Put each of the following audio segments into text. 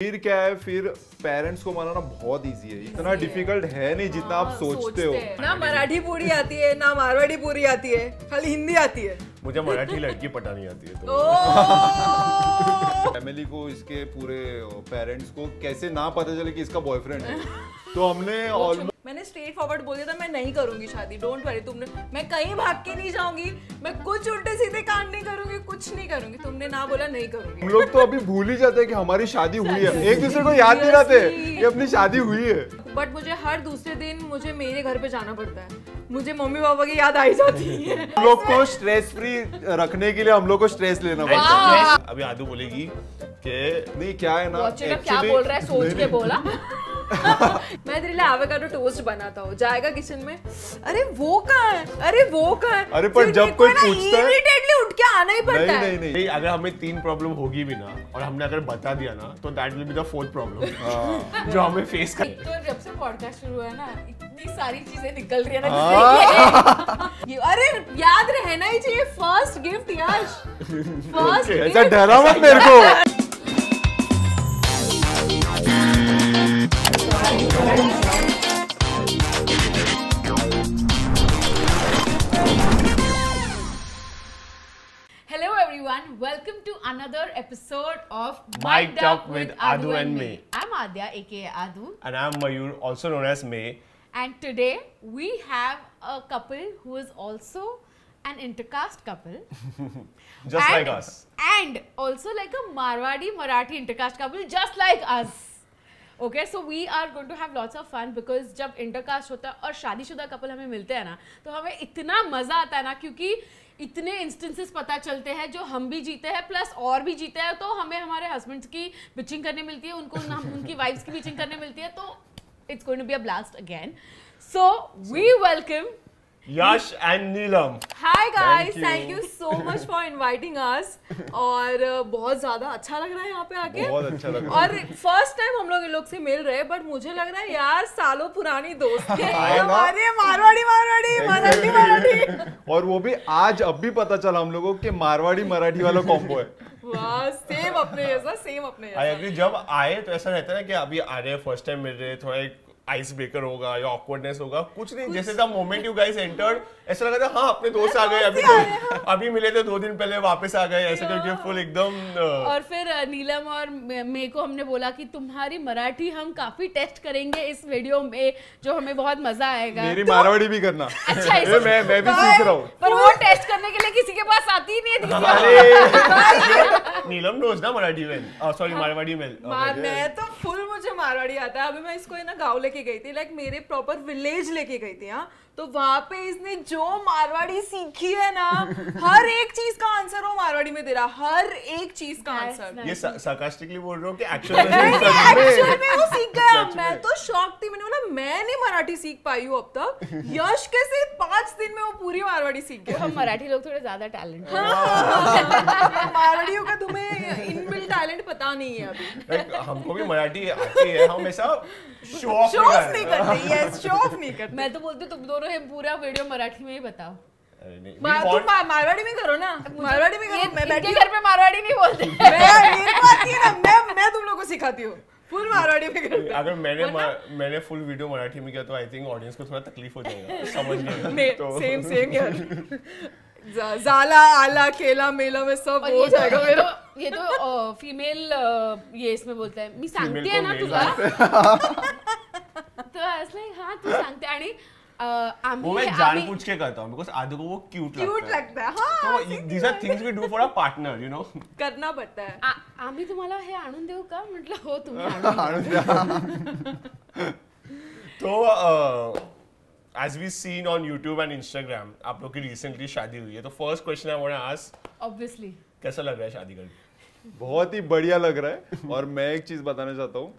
फिर क्या है, फिर पेरेंट्स को मनाना बहुत इजी है, इतना डिफिकल्ट है नहीं जितना आप सोचते हो। ना मराठी पूरी आती है ना मारवाड़ी पूरी आती है, खाली हिंदी आती है। मुझे मराठी लड़की पटानी आती है तो फैमिली को, इसके पूरे पेरेंट्स को कैसे ना पता चले कि इसका बॉयफ्रेंड है, तो हमने मैंने स्ट्रेट फॉरवर्ड बोल दिया था, मैं नहीं करूंगी शादी, डोंट वरी। तुमने, मैं कहीं भाग के नहीं जाऊंगी, मैं कुछ उल्टे सीधे कांड नहीं करूंगी, कुछ नहीं करूंगी। तुमने ना बोला नहीं करूंगी। हम लोग तो अभी भूल ही जाते हैं कि हमारी शादी हुई है, एक दूसरे को याद नहीं रहते कि अपनी शादी हुई है। बट मुझे हर दूसरे दिन मुझे मेरे घर पे जाना पड़ता है, मुझे मम्मी पापा की याद आई जाती है। हम लोग को स्ट्रेस फ्री रखने के लिए हम लोग को स्ट्रेस लेना पड़ता है। अभी आदू बोलेगी कि नहीं, क्या है ना, क्या बोल रहा है सोच के बोला। मैं तेरे लिए एवोकाडो टोस्ट बनाता हूँ, जाएगा किचन में, अरे वो कहाँ है, अरे वो कहाँ है। अरे पर जब कोई पूछता है इमीडिएटली उठ के आना ही पड़ता है। नहीं, अगर हमें 3 प्रॉब्लम होगी भी ना और हमने अगर बता दिया ना तो that will be the 4th problem जो हमें फेस कर। तो जब से पॉडकास्ट शुरू है ना, इतनी सारी चीजें निकल रही है ना, अरे याद रहना ही चाहिए, फर्स्ट गिफ्ट यश, फर्स्ट ऐसा डरा मत मेरे को। Hello everyone, welcome to another episode of Mic Talk with Adu and me. I'm Adya, aka Adu, And I'm Mayur, also known as May. and today we have a couple who is also an intercaste couple. Just like us. And also like a Marwadi Marathi intercaste couple, just like us. Okay, so we are going to have lots of fun because जब intercaste होता है और शादीशुदा couple हमें मिलते हैं ना, तो हमें इतना मजा आता है ना, क्योंकि इतने इंस्टेंसेस पता चलते हैं जो हम भी जीते हैं प्लस और भी जीते हैं, तो हमें हमारे हस्बैंड्स की पिचिंग करने मिलती है, उनको उनकी वाइफ्स की पिचिंग करने मिलती है, तो it's going to be a blast again. So we welcome Yash and Neelam. Hi guys, Thank you. thank you so much for inviting us. और बहुत ज़्यादा अच्छा लग रहा है यहाँ पे आके, बहुत अच्छा लग रहा है। और फर्स्ट टाइम हम लोग इन लोग से मिल रहे हैं, बट मुझे लग रहा है यार सालों पुरानी दोस्त है हमारे, मारवाड़ी मराठी। और वो भी आज अब भी पता चला हम लोगों के मारवाड़ी मराठी वाला कॉम्बो है। वाह, सेम अपने जैसा, सेम अपने आई जैसा। एग्री, जब आए तो ऐसा रहता है ना कि अभी आ रहे हैं, फर्स्ट टाइम मिल रहे हैं, थोड़ा एक आइस ब्रेकर होगा या ऑकवर्डनेस होगा, कुछ नहीं, जैसे the moment you guys entered ऐसा लगा था हाँ अपने दोस्त आ गए, अभी मिले थे 2 दिन पहले, वापस आ गए, ऐसा करके फुल एकदम। और फिर नीलम और मे को हमने बोला कि तुम्हारी मराठी हम काफी टेस्ट करेंगे इस वीडियो में, जो हमें बहुत मजा आएगा। मेरी मारवाड़ी भी करना। अच्छा, मैं भी सीख रहा हूँ, पर वो टेस्ट करने के लिए किसी के पास आती ही नहीं है। नीलम नोज ना मराठी में, सॉरी मारवाड़ी में। मैं तो फुल, मुझे मारवाड़ी आता है। अभी मैं इसको ना गाँव लेके गई थी, लाइक मेरे प्रॉपर विलेज लेके गई थी, हाँ, तो वहां पे इसने जो मारवाड़ी सीखी है ना, हर एक चीज का आंसर वो मारवाड़ी में दे रहा, हर एक चीज का आंसर। ये sarcastically बोल रहा हूँ कि एक्चुअल में वो सीख गया। मैं तो शॉक थी, मैंने बोला मैं नहीं मराठी सीख पाई हूँ अब तक, यश कैसे 5 दिन में वो पूरी मारवाड़ी सीख गया। हम मराठी लोग थोड़े ज्यादा टैलेंट हैं, मारवाड़ियों का तुम्हें इनबिल्ट टैलेंट पता नहीं है अभी। हमको भी मराठी आती है, हम ऐसा शो ऑफ नहीं करते। यस, शो ऑफ नहीं करते। मैं तो बोलती तुम दोनों पूरा वीडियो मराठी में ही बताओ। तुम मारवाड़ी में करो ना, मारवाड़ी में करो। मैं बैठी घर पे मारवाड़ी नहीं बोलते, मैं तुम लोगों को सिखाती हूँ, फुल मारवाड़ी में करते। अगर मैंने फुल वीडियो मराठी में किया तो आई थिंक ऑडियंस को थोड़ा तकलीफ हो जाएगा समझने तो। सेम यार, जाला आला केला मेला में सब हो जाएगा मेरा। ये तो फीमेल ये इसमें बोलता है, मी सांगते है ना तुझा, तो असं हाँ तू सांगते। आणि वो मैं जानबूझ के करता हूँ बिकॉज़ आदू को वो क्यूट लगता है। हाँ, तो these are things we do for our partner, you know. करना पड़ता है। आम्ही तुम्हाला हे आणून देऊ का? म्हटलं हो, तुम्ही आणून द्या। तो as we seen on YouTube and Instagram, आप लोग की recently शादी हुई है, तो first question I want to ask, obviously, कैसा लग रहा है शादी करके? बहुत ही बढ़िया लग रहा है। और मैं एक चीज बताना चाहता हूँ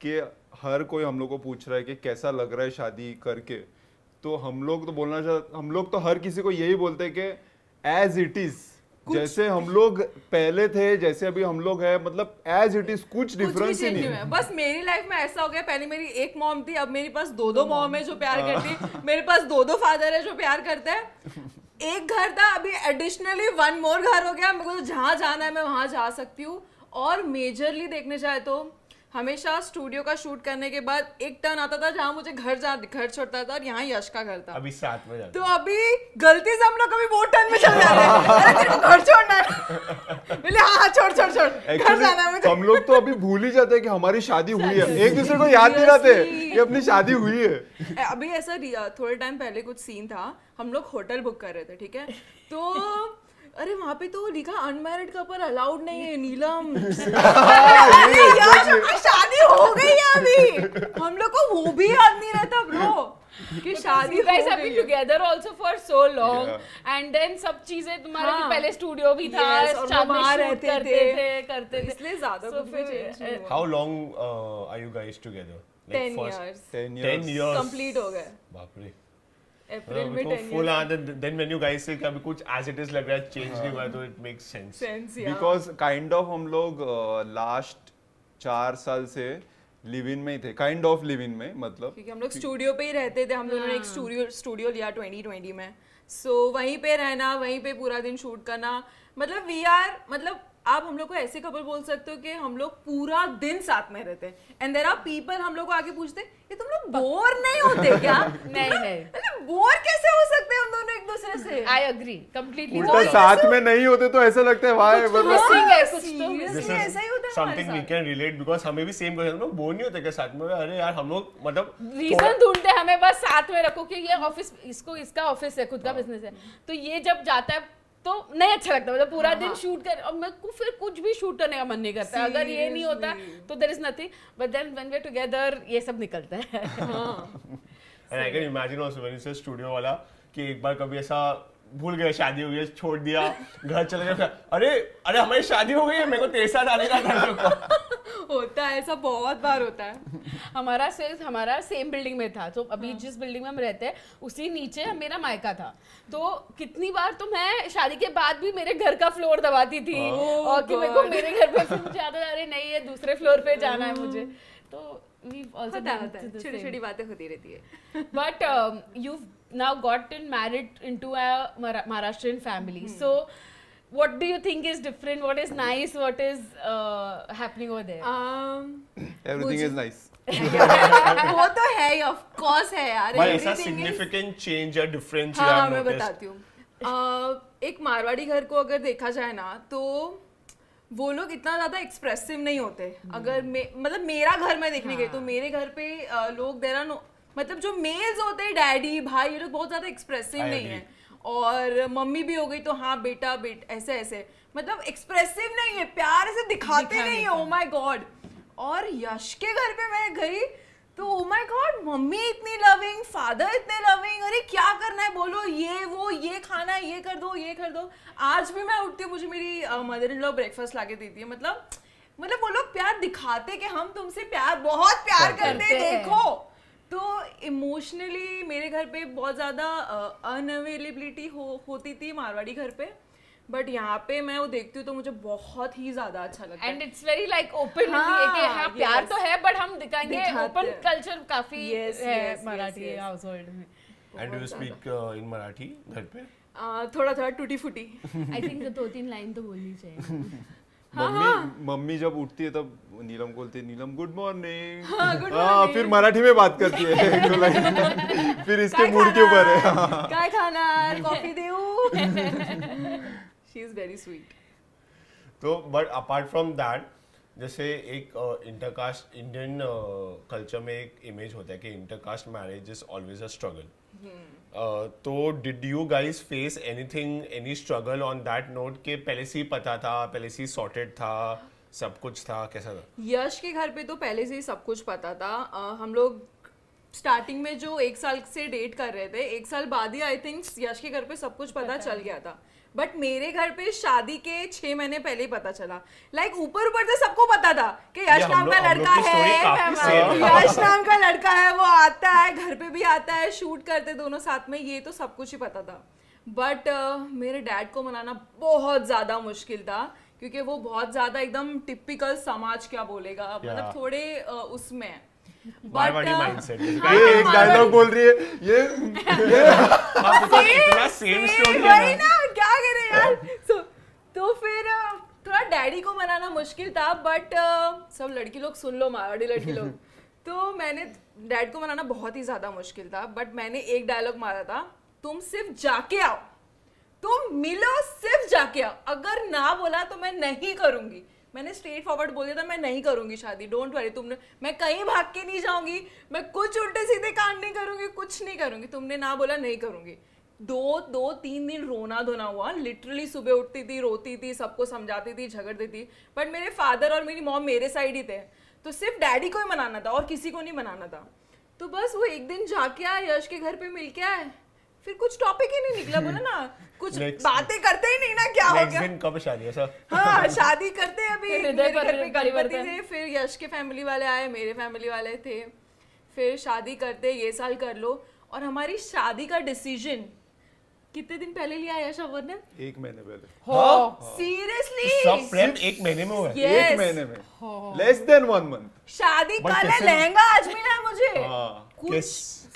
कि हर कोई हम लोग को पूछ रहा है कि कैसा लग रहा है शादी करके, तो हम लोग तो हर किसी को यही बोलते हैं कि एज इट इज, जैसे हम लोग पहले थे, जैसे अभी हम लोग है, मतलब एज इट इज, कुछ डिफरेंस ही नहीं है। बस मेरी लाइफ में ऐसा हो गया, पहले मेरी एक मॉम थी, अब मेरे पास 2 मॉम है जो प्यार करती है, मेरे पास 2 फादर है जो प्यार करते हैं, एक घर था, अभी एडिशनली 1 मोर घर हो गया। मेरे को तो जहाँ जाना है मैं वहां जा सकती हूँ। और मेजरली देखने जाए तो हमेशा स्टूडियो का शूट करने के बाद एक टर्न आता था जहाँ मुझे घर छोड़ता था और यहाँ यश का घर था। अभी साथ में जाते तो अभी गलती से हम लोग कभी वो टर्न में चले जा रहे हैं, अरे तेरे को घर छोड़ना है, बोले हाँ छोड़ घर जाना है मुझे। हम लोग तो अभी भूल ही जाते हैं कि हमारी शादी हुई है, एक दूसरे को याद नहीं रहते कि अपनी शादी हुई है। अभी ऐसा थोड़े टाइम पहले कुछ सीन था, हम लोग होटल बुक कर रहे थे, ठीक है, तो अरे वहां पे तो लिखा अनमैरिड कपल अलाउड नहीं है। नीलम अरे यार सबकी शादी हो गई है अभी, हम लोग को वो भी याद नहीं रहता ब्रो कि शादी you guys हो have गई been है। together also for so long and then सब चीजें तुम्हारे भी हाँ। पहले स्टूडियो भी था, Yes, और साथ में वहाँ shoot रहते करते थे इसलिए ज्यादा So कुछ भी फिर, change नहीं हुआ। How long are you guys together? 10 years 10 years. Complete हो गए बाप रे। अप्रैल में 10 full years then when you guys say कभी कुछ as it is लग रहा है चेंज नहीं हुआ तो it makes sense. सेंस या बिकॉज काइंड ऑफ हम लोग लास्ट 4 साल से लिव इन में ही थे, काइंड ऑफ लिव इन में, मतलब क्योंकि हम लोग स्टूडियो पे ही रहते थे, हम दोनों ने एक स्टूडियो लिया 2020 में, सो वहीं पे रहना, वहीं पे पूरा दिन शूट करना, मतलब वी आर, मतलब आप हम लोग को ऐसे कपल बोल सकते हो कि हम लोग पूरा दिन साथ में रहते हैं एंड देयर आर पीपल हम लोग को आके पूछते ये तुम लोग बोर नहीं होते क्या? नहीं बोर कैसे हो सकते हैं हम दोनों एक दूसरे से? I agree completely उल्टा साथ में नहीं होते तो ऐसा लगता है वाह missing है, कुछ तो This Seriously, is ऐसा ही होता है हमारे something we साथ। can relate because हमें भी सेम हम लोग बोर नहीं होते क्या साथ में? अरे यार हम लोग मतलब रीजन ढूंढते हमें बस साथ में रखो कि ये ऑफिस, इसको इसका ऑफिस है, खुद का बिजनेस है, तो ये जब जाता है तो नहीं अच्छा लगता, मतलब पूरा दिन शूट कर, और मेरे को फिर कुछ भी शूट करने का मन नहीं करता अगर ये नहीं होता तो there is nothing, but then when we are together ये सब निकलता है। and I can imagine also when you say studio वाला कि एक बार कभी ऐसा भूल गए, शादी हो गई, छोड़ दिया, घर चले गए, अरे हमारी शादी हो गई है, मेरे को तेरे साथ आने का था। होता है ऐसा, बहुत बार होता है। हमारा सेम बिल्डिंग में था, तो अभी जिस बिल्डिंग में हम रहते हैं उसी नीचे मेरा मायका था, तो कितनी बार तो मैं शादी के बाद भी मेरे घर का फ्लोर दबाती थी और कि मेरे को मेरे घर पे, फिर मुझे याद है अरे नहीं ये दूसरे फ्लोर पे जाना है मुझे, तो we've also done the same. छोटी बातें होती रहती है। But you've now gotten married into a Maharashtrian family. So, what do you think is different? What is nice? What is happening over there? Everything is nice. वो तो है ही, of course है यार। भाई ऐसा everything is- significant change या difference you हाँ have मैं noticed? बताती हूँ। एक मारवाड़ी घर को अगर देखा जाए ना तो वो लोग इतना ज्यादा एक्सप्रेसिव नहीं होते। अगर मतलब मेरा घर में देखने गई तो मेरे घर पे लोग देर आर मतलब जो मेल्स होते हैं, डैडी भाई, ये लोग बहुत ज्यादा एक्सप्रेसिव नहीं है, और मम्मी भी हो गई तो हाँ बेटा ऐसे ऐसे, मतलब एक्सप्रेसिव नहीं है, प्यार ऐसे दिखाते नहीं है। Oh my God. और यश के घर पे मैं गई तो ओ माय गॉड, मम्मी इतनी लविंग, फादर इतने लविंग, अरे क्या करना है बोलो, ये वो ये खाना है, ये कर दो ये कर दो। आज भी मैं उठती हूँ, मुझे मेरी मदर इन लॉ ब्रेकफास्ट लाके देती है। मतलब वो लोग प्यार दिखाते कि हम तुमसे बहुत प्यार करते हैं, देखो। तो इमोशनली मेरे घर पे बहुत ज़्यादा अनअवेलेबिलिटी होती थी मारवाड़ी घर पे, बट यहाँ पे मैं वो देखती हूँ तो मुझे बहुत ही ज्यादा अच्छा लगता है। And it's very like open, हाँ प्यार तो है बट हम दिखाएंगे, ओपन कल्चर काफी है मराठी हाउस होल्ड में। And do you speak in Marathi घर पे? थोड़ा टूटी फूटी। आई थिंक 2-3 लाइन तो बोलनी चाहिए। मम्मी जब उठती है तब नीलम बोलती है नीलम गुड मॉर्निंग, good हाँ फिर मराठी में बात करती है एक दो लाइन, फिर इसके मूड के ऊपर है क्या खाना, कॉफी देऊं। She is very sweet. तो बट अपार्ट फ्रॉम दैट, जैसे एक इंटरकास्ट इंडियन कल्चर में एक इमेज होता है कि intercaste marriage is always a struggle. तो did you guys face anything, any struggle on that note के पहले से ही पता था, पहले से ही सॉर्टेड था, सब कुछ था, कैसा था? यश के घर पे तो पहले से ही सब कुछ पता था। हम लोग स्टार्टिंग में जो 1 साल से डेट कर रहे थे, 1 साल बाद ही आई थिंक यश के घर पे सब कुछ पता चल गया था। बट मेरे घर पे शादी के 6 महीने पहले ही पता चला। लाइक ऊपर से सबको पता था कि यश नाम का लड़का है, यश नाम का लड़का है, वो आता है, घर पे भी आता है, शूट करते दोनों साथ में, ये तो सब कुछ ही पता था। बट मेरे डैड को मनाना बहुत ज्यादा मुश्किल था, क्योंकि वो बहुत ज्यादा एकदम टिपिकल समाज क्या बोलेगा, मतलब थोड़े उसमें मारवाड़ी माइंडसेट। ये एक डायलॉग बोल रही है, ये इतना सेम स्टोरी है ना, क्या करें यार। तो फिर थोड़ा डैडी को मनाना मुश्किल था, बट सब लड़की लोग सुन लो, मारवाड़ी लड़की लोग। तो मैंने डैड को मनाना बहुत ही ज्यादा मुश्किल था, बट मैंने एक डायलॉग मारा था, तुम सिर्फ जाके आओ, तुम मिलो, सिर्फ जाके आओ, अगर ना बोला तो मैं नहीं करूंगी। मैंने स्ट्रेट फॉरवर्ड बोल दिया था, मैं नहीं करूंगी शादी, डोंट वरी, तुमने, मैं कहीं भाग के नहीं जाऊंगी, मैं कुछ उल्टे सीधे कांड नहीं करूंगी, कुछ नहीं करूंगी, तुमने ना बोला नहीं करूंगी। दो तीन दिन रोना धोना हुआ, लिटरली सुबह उठती थी, रोती थी, सबको समझाती थी, झगड़ती थी, बट मेरे फादर और मेरी मॉम मेरे साइड ही थे, तो सिर्फ डैडी को ही मनाना था और किसी को नहीं मनाना था। तो बस वो एक दिन जाके आए, यश के घर पे मिल के आए, फिर कुछ टॉपिक ही नहीं निकला, बोला ना कुछ बातें करते ही नहीं ना, क्या हो गया। दिन कब शादी है सर? हाँ शादी करते अभी हृदय मेरे घर पे गणपति परिवर्तन। थे, फिर यश के फैमिली वाले आए, मेरे फैमिली वाले थे, फिर शादी करते, ये साल कर लो। और हमारी शादी का डिसीजन कितने दिन पहले लिया यश अवर ने? 1 महीने पहले। सीरियसली सब प्रेम 1 महीने में हुआ है? 1 महीने में, लेस देन 1 मंथ। शादी But कल है, कैसे- लहंगा आज मिला है मुझे। हाँ।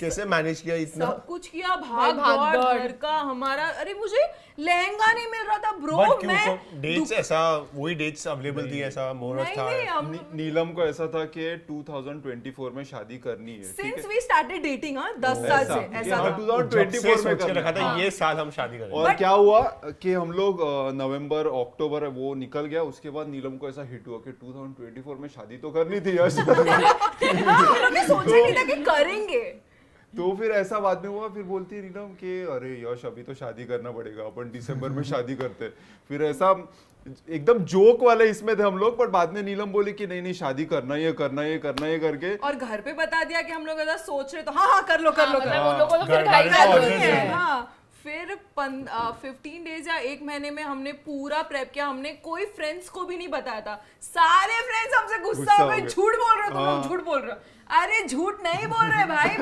कैसे मैनेज किया इतना? सब कुछ किया, भाग भाग दौड़ दौड़। घर का हमारा। अरे मुझे लहंगा नहीं मिल रहा था ब्रो, बट क्यों, मैं डेट्स ऐसा, वही डेट्स अवेलेबल थी, ऐसा मुहूर्त नहीं था? नहीं हम नीलम को ऐसा था कि 2024 में शादी करनी है, ठीक सिंस है? वी स्टार्टेड डेटिंग, हाँ 10 साल से कि ऐसा हाँ, था। 2024 में सोच के रखा करना। था ये साल हम शादी करेंगे। और क्या हुआ कि हम लोग नवंबर अक्टूबर वो निकल गया, उसके बाद नीलम को ऐसा हिट हुआ कि 2024 में शादी तो करनी थी यश। हाँ, हम लोग ने सोचा नहीं था कि करेंगे। तो फिर ऐसा बाद में हुआ, फिर बोलती नीलम कि अरे यश अभी तो शादी करना पड़ेगा, अपन दिसंबर में शादी करते। फिर ऐसा एकदम जोक वाले इसमें थे हम लोग, पर बाद में नीलम बोली कि नहीं नहीं शादी करना ही है, करना ही है, करना ही है करके। और घर पे बता दिया कि हम लोग ऐसा सोच रहे, तो हाँ हाँ कर लो कर लो कर मतलब लो। उन लोगों को तो फिर घर खाई वाले खा तो लो। ऑर्डर है। हाँ फिर 15 डेज या 1 महीने में हमने पूरा प्रेप किया। हमने कोई फ्रेंड्स को भी नहीं बताया था, सारे फ्रेंड्स हमसे गुस्सा हो गए, झूठ बोल रहे हो तुम लोग, झूठ बोल रहे हो। अरे झूठ नहीं बोल रहे भाई,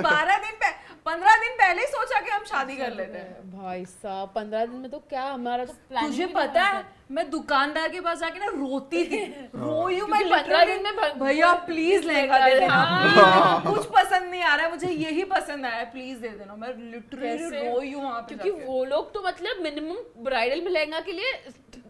15 दिन पहले ही सोचा कि हम शादी कर लेते हैं। भाई साहब 15 दिन में तो क्या, हमारा तो प्लान तुझे पता है मैं दुकानदार के पास जाके ना रोती थी, रोई हूँ मैं क्योंकि 15 literally, दिन में भैया प्लीज लहंगा दे देना, हाँ। कुछ पसंद नहीं आ रहा है मुझे, यही पसंद आया है, प्लीज दे देना। मैं लिटरली कैसे? रोई हूँ वहाँ पे क्योंकि जाके। वो लोग तो मतलब मिनिमम ब्राइडल में लहंगा के लिए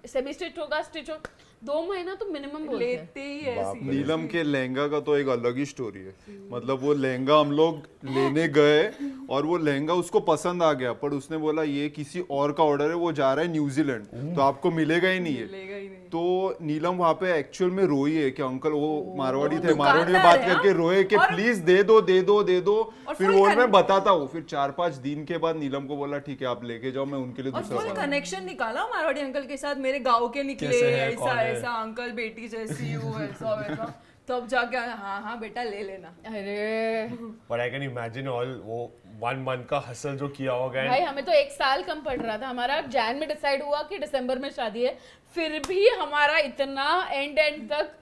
सेमी स्टिच होगा, स्टिच हो 2 महीना तो मिनिमम बोलते हैं। लेते ही ऐसी। नीलम के लहंगा का तो एक अलग ही स्टोरी है। मतलब वो लहंगा हम लोग लेने गए और वो लहंगा उसको पसंद आ गया, पर उसने बोला ये किसी और का ऑर्डर है, वो जा रहा है न्यूजीलैंड, तो आपको मिलेगा ही नहीं है। मिलेगा ही नहीं। तो नीलम वहाँ पे एक्चुअल में रोई है कि अंकल, वो मारवाड़ी थे, दुकानदार मारवाड़ी में बात है, करके हाँ? रोए कि और- प्लीज दे दो दे दो दे दो। और फिर full वो con- मैं बताता हूँ, फिर 4-5 दिन के बाद नीलम को बोला ठीक है आप लेके जाओ, मैं उनके लिए और दूसरा फुल बना। कनेक्शन निकाला मारवाड़ी अंकल के साथ, मेरे गांव के निकले, कैसे है, कौन ऐसा है? ऐसा अंकल बेटी जैसी हूँ, ऐसा वैसा, तब जाके हाँ हाँ बेटा ले लेना। अरे But I can imagine all वो 1 month का हसल जो किया होगा। भाई हमें तो 1 साल कम पड़ रहा था, हमारा जैन में डिसाइड हुआ कि दिसंबर में शादी है, फिर भी हमारा इतना एंड तक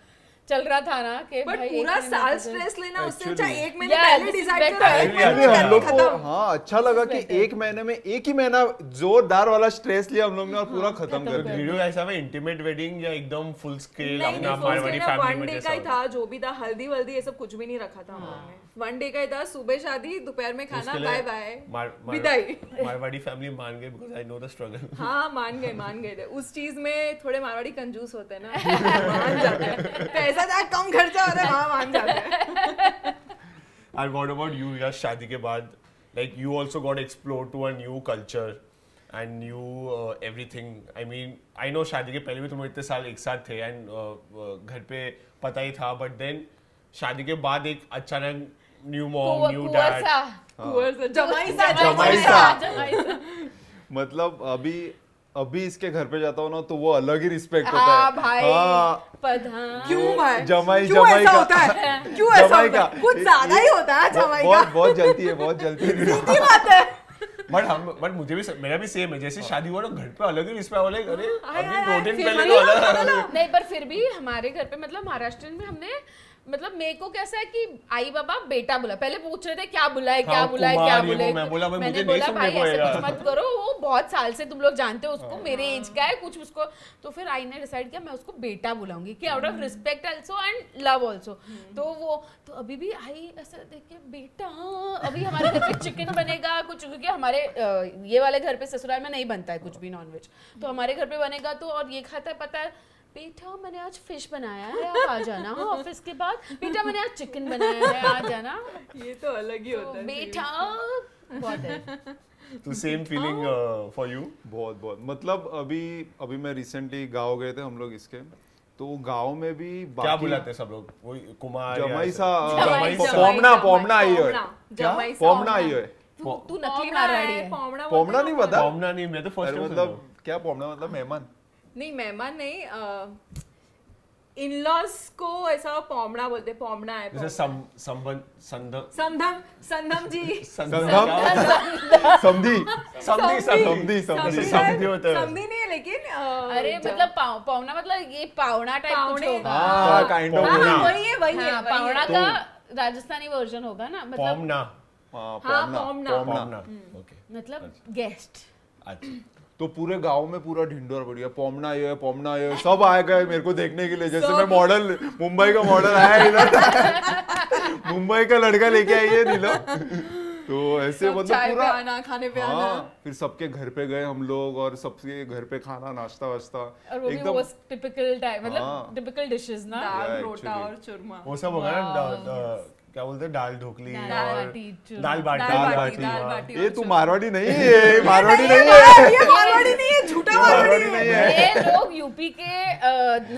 चल रहा था ना कि बट भाई पूरा 1 महीने साल तक- स्ट्रेस लेना, उससे Actually- अच्छा 1 महीने Yeah, पहले this is डिसाइड better. करो, 1 Actually, महीने हम में लोग को खत्म। हाँ अच्छा लगा कि एक महीने में, एक ही महीना जोरदार वाला स्ट्रेस लिया हम लोग ने और पूरा खत्म कर दिया। वीडियो ऐसा है इंटीमेट वेडिंग या एकदम फुल स्केल नहीं अपना नहीं मारवाड़ी फैमिली 1 में डे जैसा का ही होता है? था, जो भी था, हल्दी वल्दी ये सब कुछ भी नहीं रखा था हम लोगों ने। 1 डे का ही था, सुबह शादी, दोपहर में खाना, उसके लिए बाय बाय मार- विदाई। मारवाड़ी फैमिली मान गए because I know the struggle. हाँ मान गए थे उस चीज में। थोड़े मारवाड़ी कंजूस होते हैं ना, मान जाते हैं, पैसा चाहे कम खर्चा होता है वहाँ मान जाते हैं। And what about you? यार शादी के बाद like you also got explore to a new culture and new everything. I mean I know शादी के पहले भी तुम इतने साल एक साथ थे and घर पे पता ही था, but then शादी के बाद एक अचानक new mom, new dad. कुंवर जमाई जमाई मतलब अभी इसके घर पे जाता हूँ ना तो वो अलग ही रिस्पेक्ट होता हाँ है। भाई हाँ, प्रधान क्यों भाई? जमाई क्यों जमाई ऐसा का होता है? क्यों ऐसा जमाई होता है? का। कुछ ज्यादा ही होता है जमाई का। बहुत जलती है, बहुत जलती है। सीधी बात है। बट मुझे भी मेरा भी सेम है, जैसे शादी हुआ ना घर पे अलग ही रिस्पेक्ट वाले, अरे आय, अभी आय, 2 दिन फिर पहले वही तो अलग। नहीं, पर फिर भी हमारे घर पे मतलब महाराष्ट्र में हमने मतलब मेरे को कैसा है कि आई बाबा बेटा बुला, पहले पूछ रहे थे क्या बुलाए क्या हाँ, बुलाए कुमार क्या ये वो, बुलाए, मैं बोला भाई मैंने मुझे नहीं बोला सुनने भाई को ऐसे आएगा। कुछ मत करो, वो बहुत साल से तुम लोग जानते हो उसको, मेरे एज का है कुछ उसको, तो फिर आई ने डिसाइड किया मैं उसको बेटा बुलाऊंगी कि out of respect also and love also. तो वो तो अभी भी आई ऐसा देख के बेटा, अभी हमारे घर पे चिकन बनेगा कुछ, क्योंकि हमारे ये वाले घर पे ससुराल में नहीं बनता है कुछ भी नॉनवेज, तो हमारे घर पे बनेगा तो, और ये खाता है पता है बेटा मैंने आज फिश बनाया है, आप आ जाना ऑफिस के बाद। बेटा मैंने आज चिकन बनाया है, आ जाना। ये तो अलग ही होता है बेटा बहुत है। तो सेम फीलिंग फॉर यू? बहुत बहुत, मतलब अभी मैं रिसेंटली गाँव गए थे हम लोग इसके, तो गांव में भी क्या बुलाते हैं सब लोग? वो कुमार जमाई या सा जमाई सा। पोमना आई है, जमाई सा। पोमना आई है। तू नकली मारवाड़ी है। पोमना नहीं पता? पोमना नहीं, मैं तो फर्स्ट अरे टाइम मतलब क्या पोमना मतलब मेहमान? नहीं मेहमान नहीं, इन-लॉज को ऐसा पोमना बोलते, पोमना है। जैसे संबंध संदम संधम जी, संधम समधी समधी समधी समधी होता है। समधी नहीं है लेकिन अरे मतलब पावना मतलब ये पावना टाइप कुछ पावने। होगा। हाँ काइंड ऑफ पोमना। वही है हाँ, पावना का राजस्थानी वर्जन होगा ना, मतलब पोमना। पोमना। ओके, मतलब गेस्ट। अच्छा। तो पूरे गांव में पूरा ढिंडोर पड़ गया, पोमना ये सब आए गए मेरे को देखने के लिए, जैसे मैं मॉडल मुंबई का मॉडल आया इधर मुंबई का लड़का लेके आई है नीला। तो ऐसे मतलब चाय पे पूरा आना, खाने पे आना। हाँ, फिर सबके घर पे गए हम लोग और सबके घर पे खाना नाश्ता वाश्ता और वो भी वो टिपिकल टाइप, हाँ। मतलब टिपिकल डिशेस ना। दाल Yeah, रोटा actually. और चूरमा। वो सब होगा ना, क्या बोलते हैं, दाल ढोकली दाल और बाटी, चूरमा। दाल बाटी। दाल बाटी ये और तू चूरमा। मारवाड़ी नहीं है, मारवाड़ी नहीं है, ये मारवाड़ी नहीं है, झूठा मारवाड़ी नहीं है। है। ये लोग यूपी के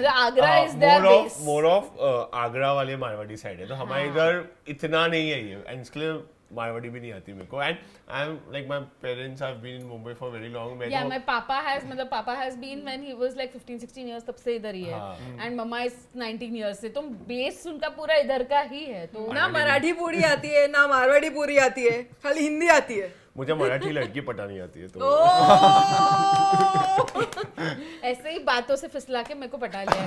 Agra is there base. More of Agra वाले मारवाड़ी साइड है, तो हमारे इधर इतना नहीं है ये, एंड इसके लिए मारवाड़ी भी नहीं आती मेरे को। And I am like my parents have been in Mumbai for very long. या माय पापा has been when he was like 15-16 years, तब से इधर ही है। एंड मम्मा इज 19 इयर्स से, तो बेस उनका पूरा इधर का ही है। तो ना मराठी पूरी आती है, ना मारवाड़ी पूरी आती है, खाली हिंदी आती है। मुझे मराठी लड़की पटानी आती है, तो ऐसे ही बातों से फिसला के मेरे को पटा लिया।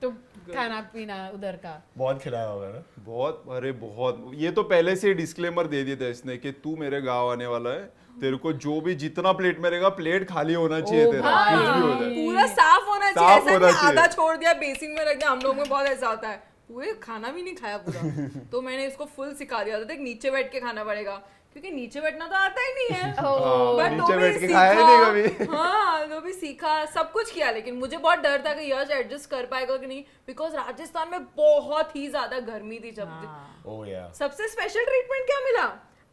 तो खाना पीना उधर का बहुत खिलाया होगा ना? बहुत, अरे बहुत। ये तो पहले से डिस्क्लेमर दे दिया था इसने कि तू मेरे गांव आने वाला है, तेरे को जो भी जितना प्लेट में रहेगा, प्लेट खाली होना चाहिए तेरा, कुछ भी हो जाए। पूरा साफ होना चाहिए, साफ ऐसा होना नहीं चाहिए। आधा छोड़ दिया बेसिन में रख दिया। हम लोग में बहुत ऐसा होता है, पूरे खाना भी नहीं खाया पूरा। तो मैंने इसको फुल सिखा दिया था, देख नीचे बैठ के खाना पड़ेगा, क्योंकि नीचे बैठना तो आता ही नहीं है। But नीचे तो बैठ भी के खाया ही नहीं कभी। सीखा। हाँ, तो भी सीखा, सब कुछ किया, लेकिन मुझे बहुत डर था कि यश एडजस्ट कर पाएगा कि नहीं, बिकॉज राजस्थान में बहुत ही ज्यादा गर्मी थी। जब ओह या सबसे स्पेशल ट्रीटमेंट क्या मिला,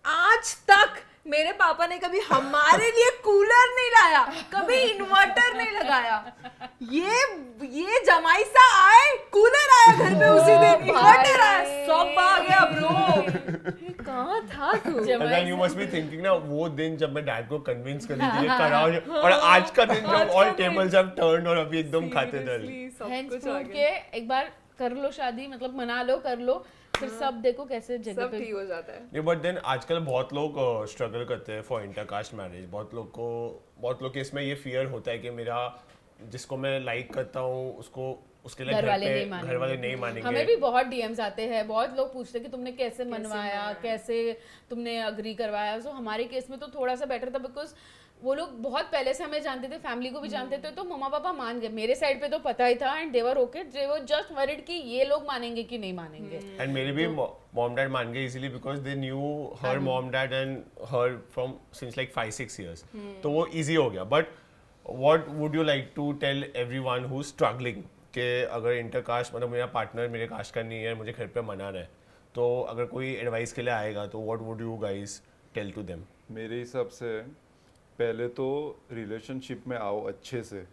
आज तक मेरे पापा ने कभी हमारे लिए कूलर नहीं लाया, कभी इन्वर्टर नहीं लगाया। ये जमाई सा आए, कूलर आया घर पे उसी दिन, इन्वर्टर आया, सब आ गया ब्रो। कहाँ था तू? And then you must be thinking ना, वो दिन जब मैं डैड को कन्विंस कर दी थी ये कराओ, और आज का दिन जब all tables have turned और अभी एकदम खाते थे। Seriously, सब Hence कुछ आ prove गया, के एक बार कर लो शादी, मतलब मना लो, कर लो, फिर सब देखो कैसे जगह सब पे। ठीक हो जाता है। ये बट देन आजकल बहुत लोग स्ट्रगल करते हैं फॉर इंटरकास्ट मैरिज। बहुत लोग के इसमें ये फियर होता है कि मेरा जिसको मैं लाइक करता हूँ उसको उसके लिए घर वाले नहीं मानेंगे। हमें भी बहुत डीएम्स आते हैं, बहुत लोग पूछते हैं कि तुमने कैसे मनवाया, कैसे तुमने अग्री करवाया। सो हमारे केस में तो थोड़ा सा बेटर था, बिकॉज वो लोग बहुत पहले से हमें जानते थे, फैमिली को भी जानते थे, तो मम्मा पापा मान गए। मेरे साइड पे तो पता ही था, and they were okay, they were just worried कि ये लोग मानेंगे कि नहीं मानेंगे। एंड मेरे भी मॉम डैड मान गए easily, because they knew her mom dad and her from since like 5-6 years, तो वो इजी हो गया। But what would you like to tell everyone who is struggling कि अगर इंटरकास्ट, मतलब मेरा पार्टनर मेरे कास्ट का नहीं है, मुझे घर पे मनाना है, तो अगर कोई एडवाइस के लिए आएगा तो what would you guys tell to them? मेरे हिसाब से पहले तो रिलेशनशिप में आओ अच्छे से,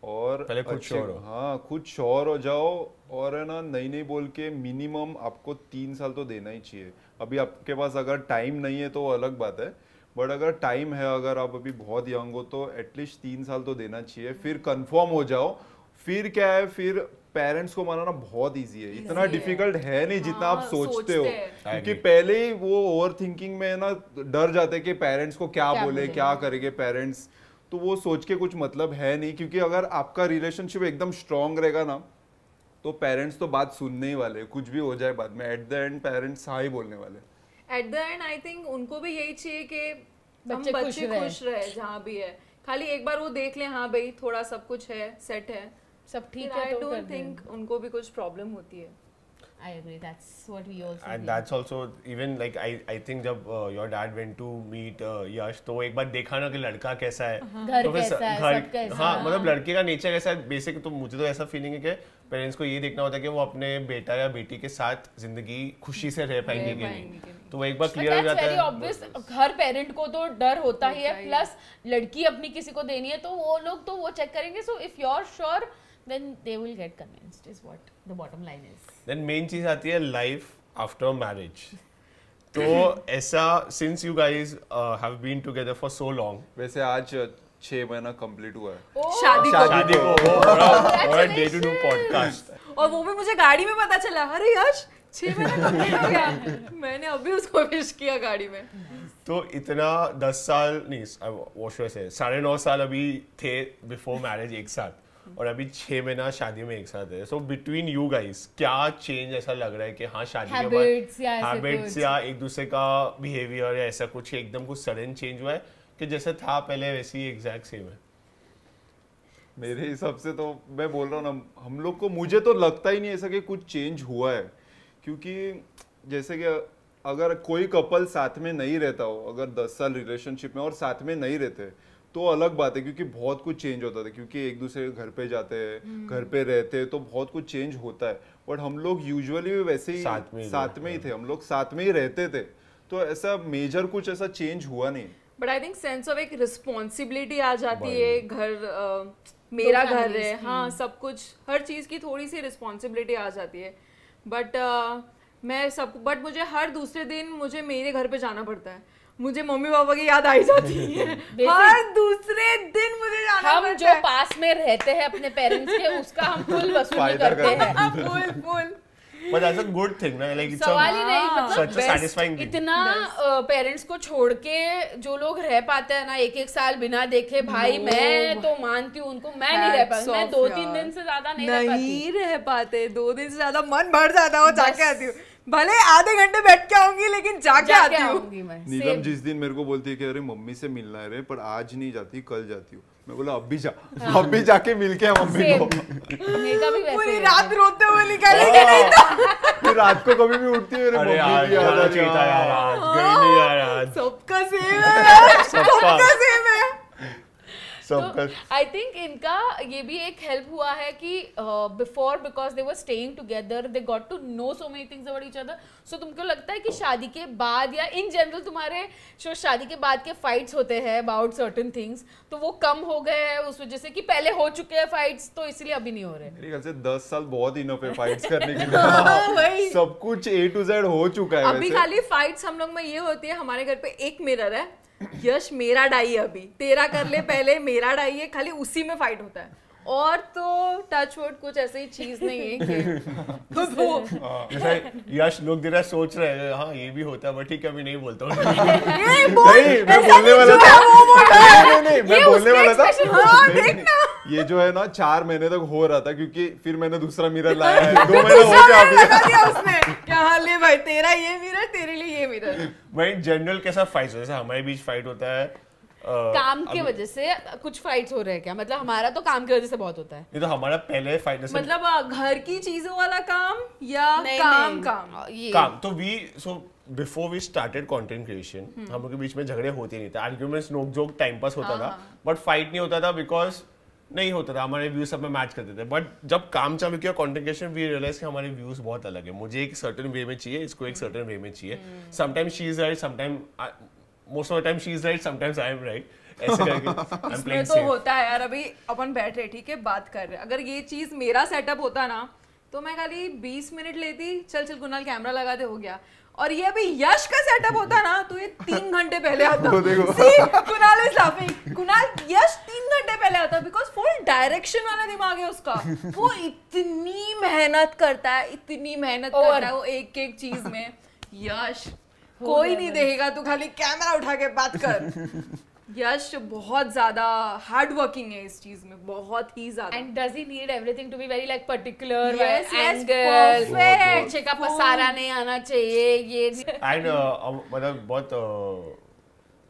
और पहले खुद श्योर हो। हाँ, खुद श्योर हो जाओ, और है ना, नहीं बोल के मिनिमम आपको 3 साल तो देना ही चाहिए। अभी आपके पास अगर टाइम नहीं है तो वो अलग बात है, बट अगर टाइम है, अगर आप अभी बहुत यंग हो, तो एटलीस्ट 3 साल तो देना चाहिए। फिर कंफर्म हो जाओ। फिर क्या है, फिर पेरेंट्स को मनाना बहुत इजी है, इतना डिफिकल्ट है नहीं जितना आप सोचते हो। क्योंकि पहले ही वो ओवर थिंकिंग में ना डर जाते कि पेरेंट्स को क्या बोले, क्या करेंगे पेरेंट्स, तो वो सोच के कुछ मतलब है नहीं। क्योंकि अगर आपका रिलेशनशिप एकदम स्ट्रांग रहेगा ना, तो पेरेंट्स तो बात सुनने ही वाले, कुछ भी हो जाए बाद में, एट द एंड पेरेंट्स हाँ ही बोलने वाले। At the and I think उनको भी यही चाहिए कि बच्चे खुश रहे जहाँ भी है। खाली एक बार वो देख ले, हाँ भाई थोड़ा सब कुछ है, सेट है, सब ठीक आई है, तो डोंट थिंक उनको भी कुछ प्रॉब्लम होती है। I agree. That's what we also And feel. that's also even like I think जब your dad went to meet यश तो वो एक बार देखा ना कि लड़का कैसा है घर तो फिर कैसा है, घर सब कैसा हाँ है। मतलब लड़के का नेचर कैसा है बेसिक तो मुझे तो ऐसा फीलिंग है कि पेरेंट्स को ये देखना होता है कि वो अपने बेटा या बेटी के साथ जिंदगी खुशी से रह पाएंगे कि नहीं तो वो एक बार But क्लियर हो that's जाता very है obvious. हर पेरेंट को तो डर होता ही है, प्लस लड़की अपनी किसी को देनी है तो वो लोग तो वो चेक करेंगे. So if you are sure then they will get convinced is what the bottom line is. Then main चीज आती है लाइफ आफ्टर मैरिज तो ऐसा since you guys have been together for so long वैसे आज 6 महीना complete हुआ है. Oh, शादी को शादी को और डे टू डू पॉडकास्ट और वो भी मुझे गाड़ी में पता चला. अरे यश 6 महीने कंप्लीट हो गया. मैंने अभी उसको विश किया गाड़ी में. तो इतना 10 साल नहीं वो से 9.5 साल अभी थे बिफोर मैरिज एक साथ और अभी 6 महीना शादी में एक साथ है. सो बिटवीन यू गाइस क्या चेंज ऐसा लग रहा है कि हाँ शादी के Habits या बाद ऐसे हैबिट्स कुछ? या एक दूसरे का बिहेवियर या ऐसा कुछ एकदम कुछ सडन चेंज हुआ है कि जैसे था पहले वैसे ही एग्जैक्ट सेम है. मेरे हिसाब से तो मैं बोल रहा हूँ ना, हम लोग को मुझे तो लगता ही नहीं ऐसा कि कुछ चेंज हुआ है. क्योंकि जैसे कि अगर कोई कपल साथ में नहीं रहता हो, अगर 10 साल रिलेशनशिप में और साथ में नहीं रहते तो अलग बात है, क्योंकि बहुत कुछ चेंज होता था. क्योंकि एक दूसरे के घर पे जाते हैं, घर पे रहते हैं तो बहुत कुछ चेंज होता है. बट हम लोग यूजुअली वैसे ही साथ में ही थे, हम लोग साथ में ही रहते थे. तो ऐसा मेजर कुछ ऐसा चेंज हुआ नहीं. But I think sense of एक रिस्पॉन्सिबिलिटी आ जाती है. घर मेरा घर है, हाँ सब कुछ हर चीज की थोड़ी सी रिस्पॉन्सिबिलिटी आ जाती है. बट बट मुझे हर दूसरे दिन मुझे मेरे घर पे जाना पड़ता है. मुझे मम्मी पापा की याद आई जाती है. हर दूसरे दिन मुझे जाना हम पड़ता जो है. पास में रहते हैं अपने पेरेंट्स के उसका हम फुल वसूली फायदा करते हैं. Full full but that's a good thing ना लाइक इट्स सवाल ही नहीं, मतलब such a satisfying thing. इतना पेरेंट्स को छोड़ के जो लोग रह पाते हैं ना एक साल बिना देखे, भाई मैं तो मानती हूँ उनको, मैं नहीं रह पाती. मैं 2-3 दिन से ज्यादा नहीं रह पाती. नहीं रह पाते. 2 दिन से ज्यादा मन भर जाता है. वो जाके आती हूँ, भले आधे घंटे बैठ के आऊंगी लेकिन जाके आती हूँ. आऊंगी मैं. नीलम जिस दिन मेरे को बोलती है कि अरे मम्मी से मिलना है रे, पर आज नहीं जाती, कल जाती हूँ. मैं बोला अब भी जा, अब भी जाके मिल के आ मम्मी को. मेरा भी वैसे पूरी ही है. रात रोते हुए निकालेंगे नहीं तो. फिर रात को कभी भी उठती है, अरे अरे मम्मी यार की याद आ जाना रही चाहिए था यार है. आज गई नहीं यार आज सबका सेम है. सबका सेम है. सबका आई थिंक इनका ये भी एक हेल्प हुआ है कि before because they were staying together they got to know so many things about each other. So तुमको लगता है कि शादी के बाद या इन जनरल तुम्हारे जो शादी के बाद के फाइट्स होते हैं अबाउट सर्टेन थिंग्स तो वो कम हो गए हैं उस वजह से कि पहले हो चुके हैं फाइट्स तो इसलिए अभी नहीं हो रहे? मेरे ख्याल से 10 साल बहुत इनफ है फाइट्स करने के लिए. वही. सब कुछ A to Z हो चुका है. अभी वैसे खाली फाइट्स हम लोग में ये होती है, हमारे घर पे एक मिरर है. यश मेरा डाई है, अभी तेरा कर ले पहले, मेरा डाई है, खाली उसी में फाइट होता है. और तो टच वुड कुछ ऐसी चीज नहीं है कि जैसे यश लोग जरा सोच रहे हैं हाँ ये भी होता है बट ठीक है अभी नहीं बोलता हूँ. ये बोल, नहीं, मैं ऐसा बोलने वाला जो था. है वो बोल रहा है. नहीं, मैं बोलने वाला था. हाँ, नहीं, देखना. ये जो है ना 4 महीने तक हो रहा था क्योंकि फिर मैंने दूसरा मिरर लाया है. 2 महीने हो गया अभी. लगा दिया उसने. क्या हाल है भाई, तेरा ये मिरर, तेरे लिए ये मिरर. भाई जनरल कैसा फाइट होता है जैसे हमारे बीच फाइट होता है काम के वजह से कुछ फाइट्स हो रहे हैं क्या? मतलब हमारा तो काम की वजह से बहुत होता है. ये तो हमारा पहले फाइट मतलब घर की चीजों वाला काम या नहीं, काम नहीं. काम. ये काम तो so before we started content creation हम लोग के बीच में झगड़े होते नहीं थे. आर्ग्यूमेंट्स नोक जोक टाइम पास होता था बट फाइट नहीं होता था बिकॉज नहीं होता था. हमारे व्यूज सब में मैच करते थे. बट जब काम चालू किया कंटेंट क्रिएशन वी रियलाइज कि हमारे व्यूज बहुत अलग है. मुझे एक सर्टेन वे में चाहिए, इसको एक सर्टेन वे में चाहिए. Sometime she is right, sometime most of the time she is right, sometimes I am right. ऐसे करके आई एम इसमें प्लेइंग तो सेफ. होता है यार. अभी अपन बैठ रहे ठीक है, बात कर रहे, अगर ये चीज मेरा सेटअप होता ना तो मैं खाली 20 मिनट लेती, चल कुणाल कैमरा लगा दे, हो गया. और ये अभी यश का सेटअप होता ना तो ये 3 घंटे पहले आता. Kunal is laughing. कुणाल यश 3 घंटे पहले आता बिकॉज फुल डायरेक्शन वाला दिमाग है उसका. वो इतनी मेहनत करता है, इतनी मेहनत करता है वो एक एक चीज में. यश कोई नहीं देखेगा, तू खाली कैमरा उठा के बात कर. यश बहुत ज्यादा हार्ड वर्किंग है इस चीज में, बहुत ही ज्यादा. And does he need everything to be very like particular? Yes, yes, angle, perfect. पीछे का पसारा नहीं आना चाहिए ये. एंड मतलब बहुत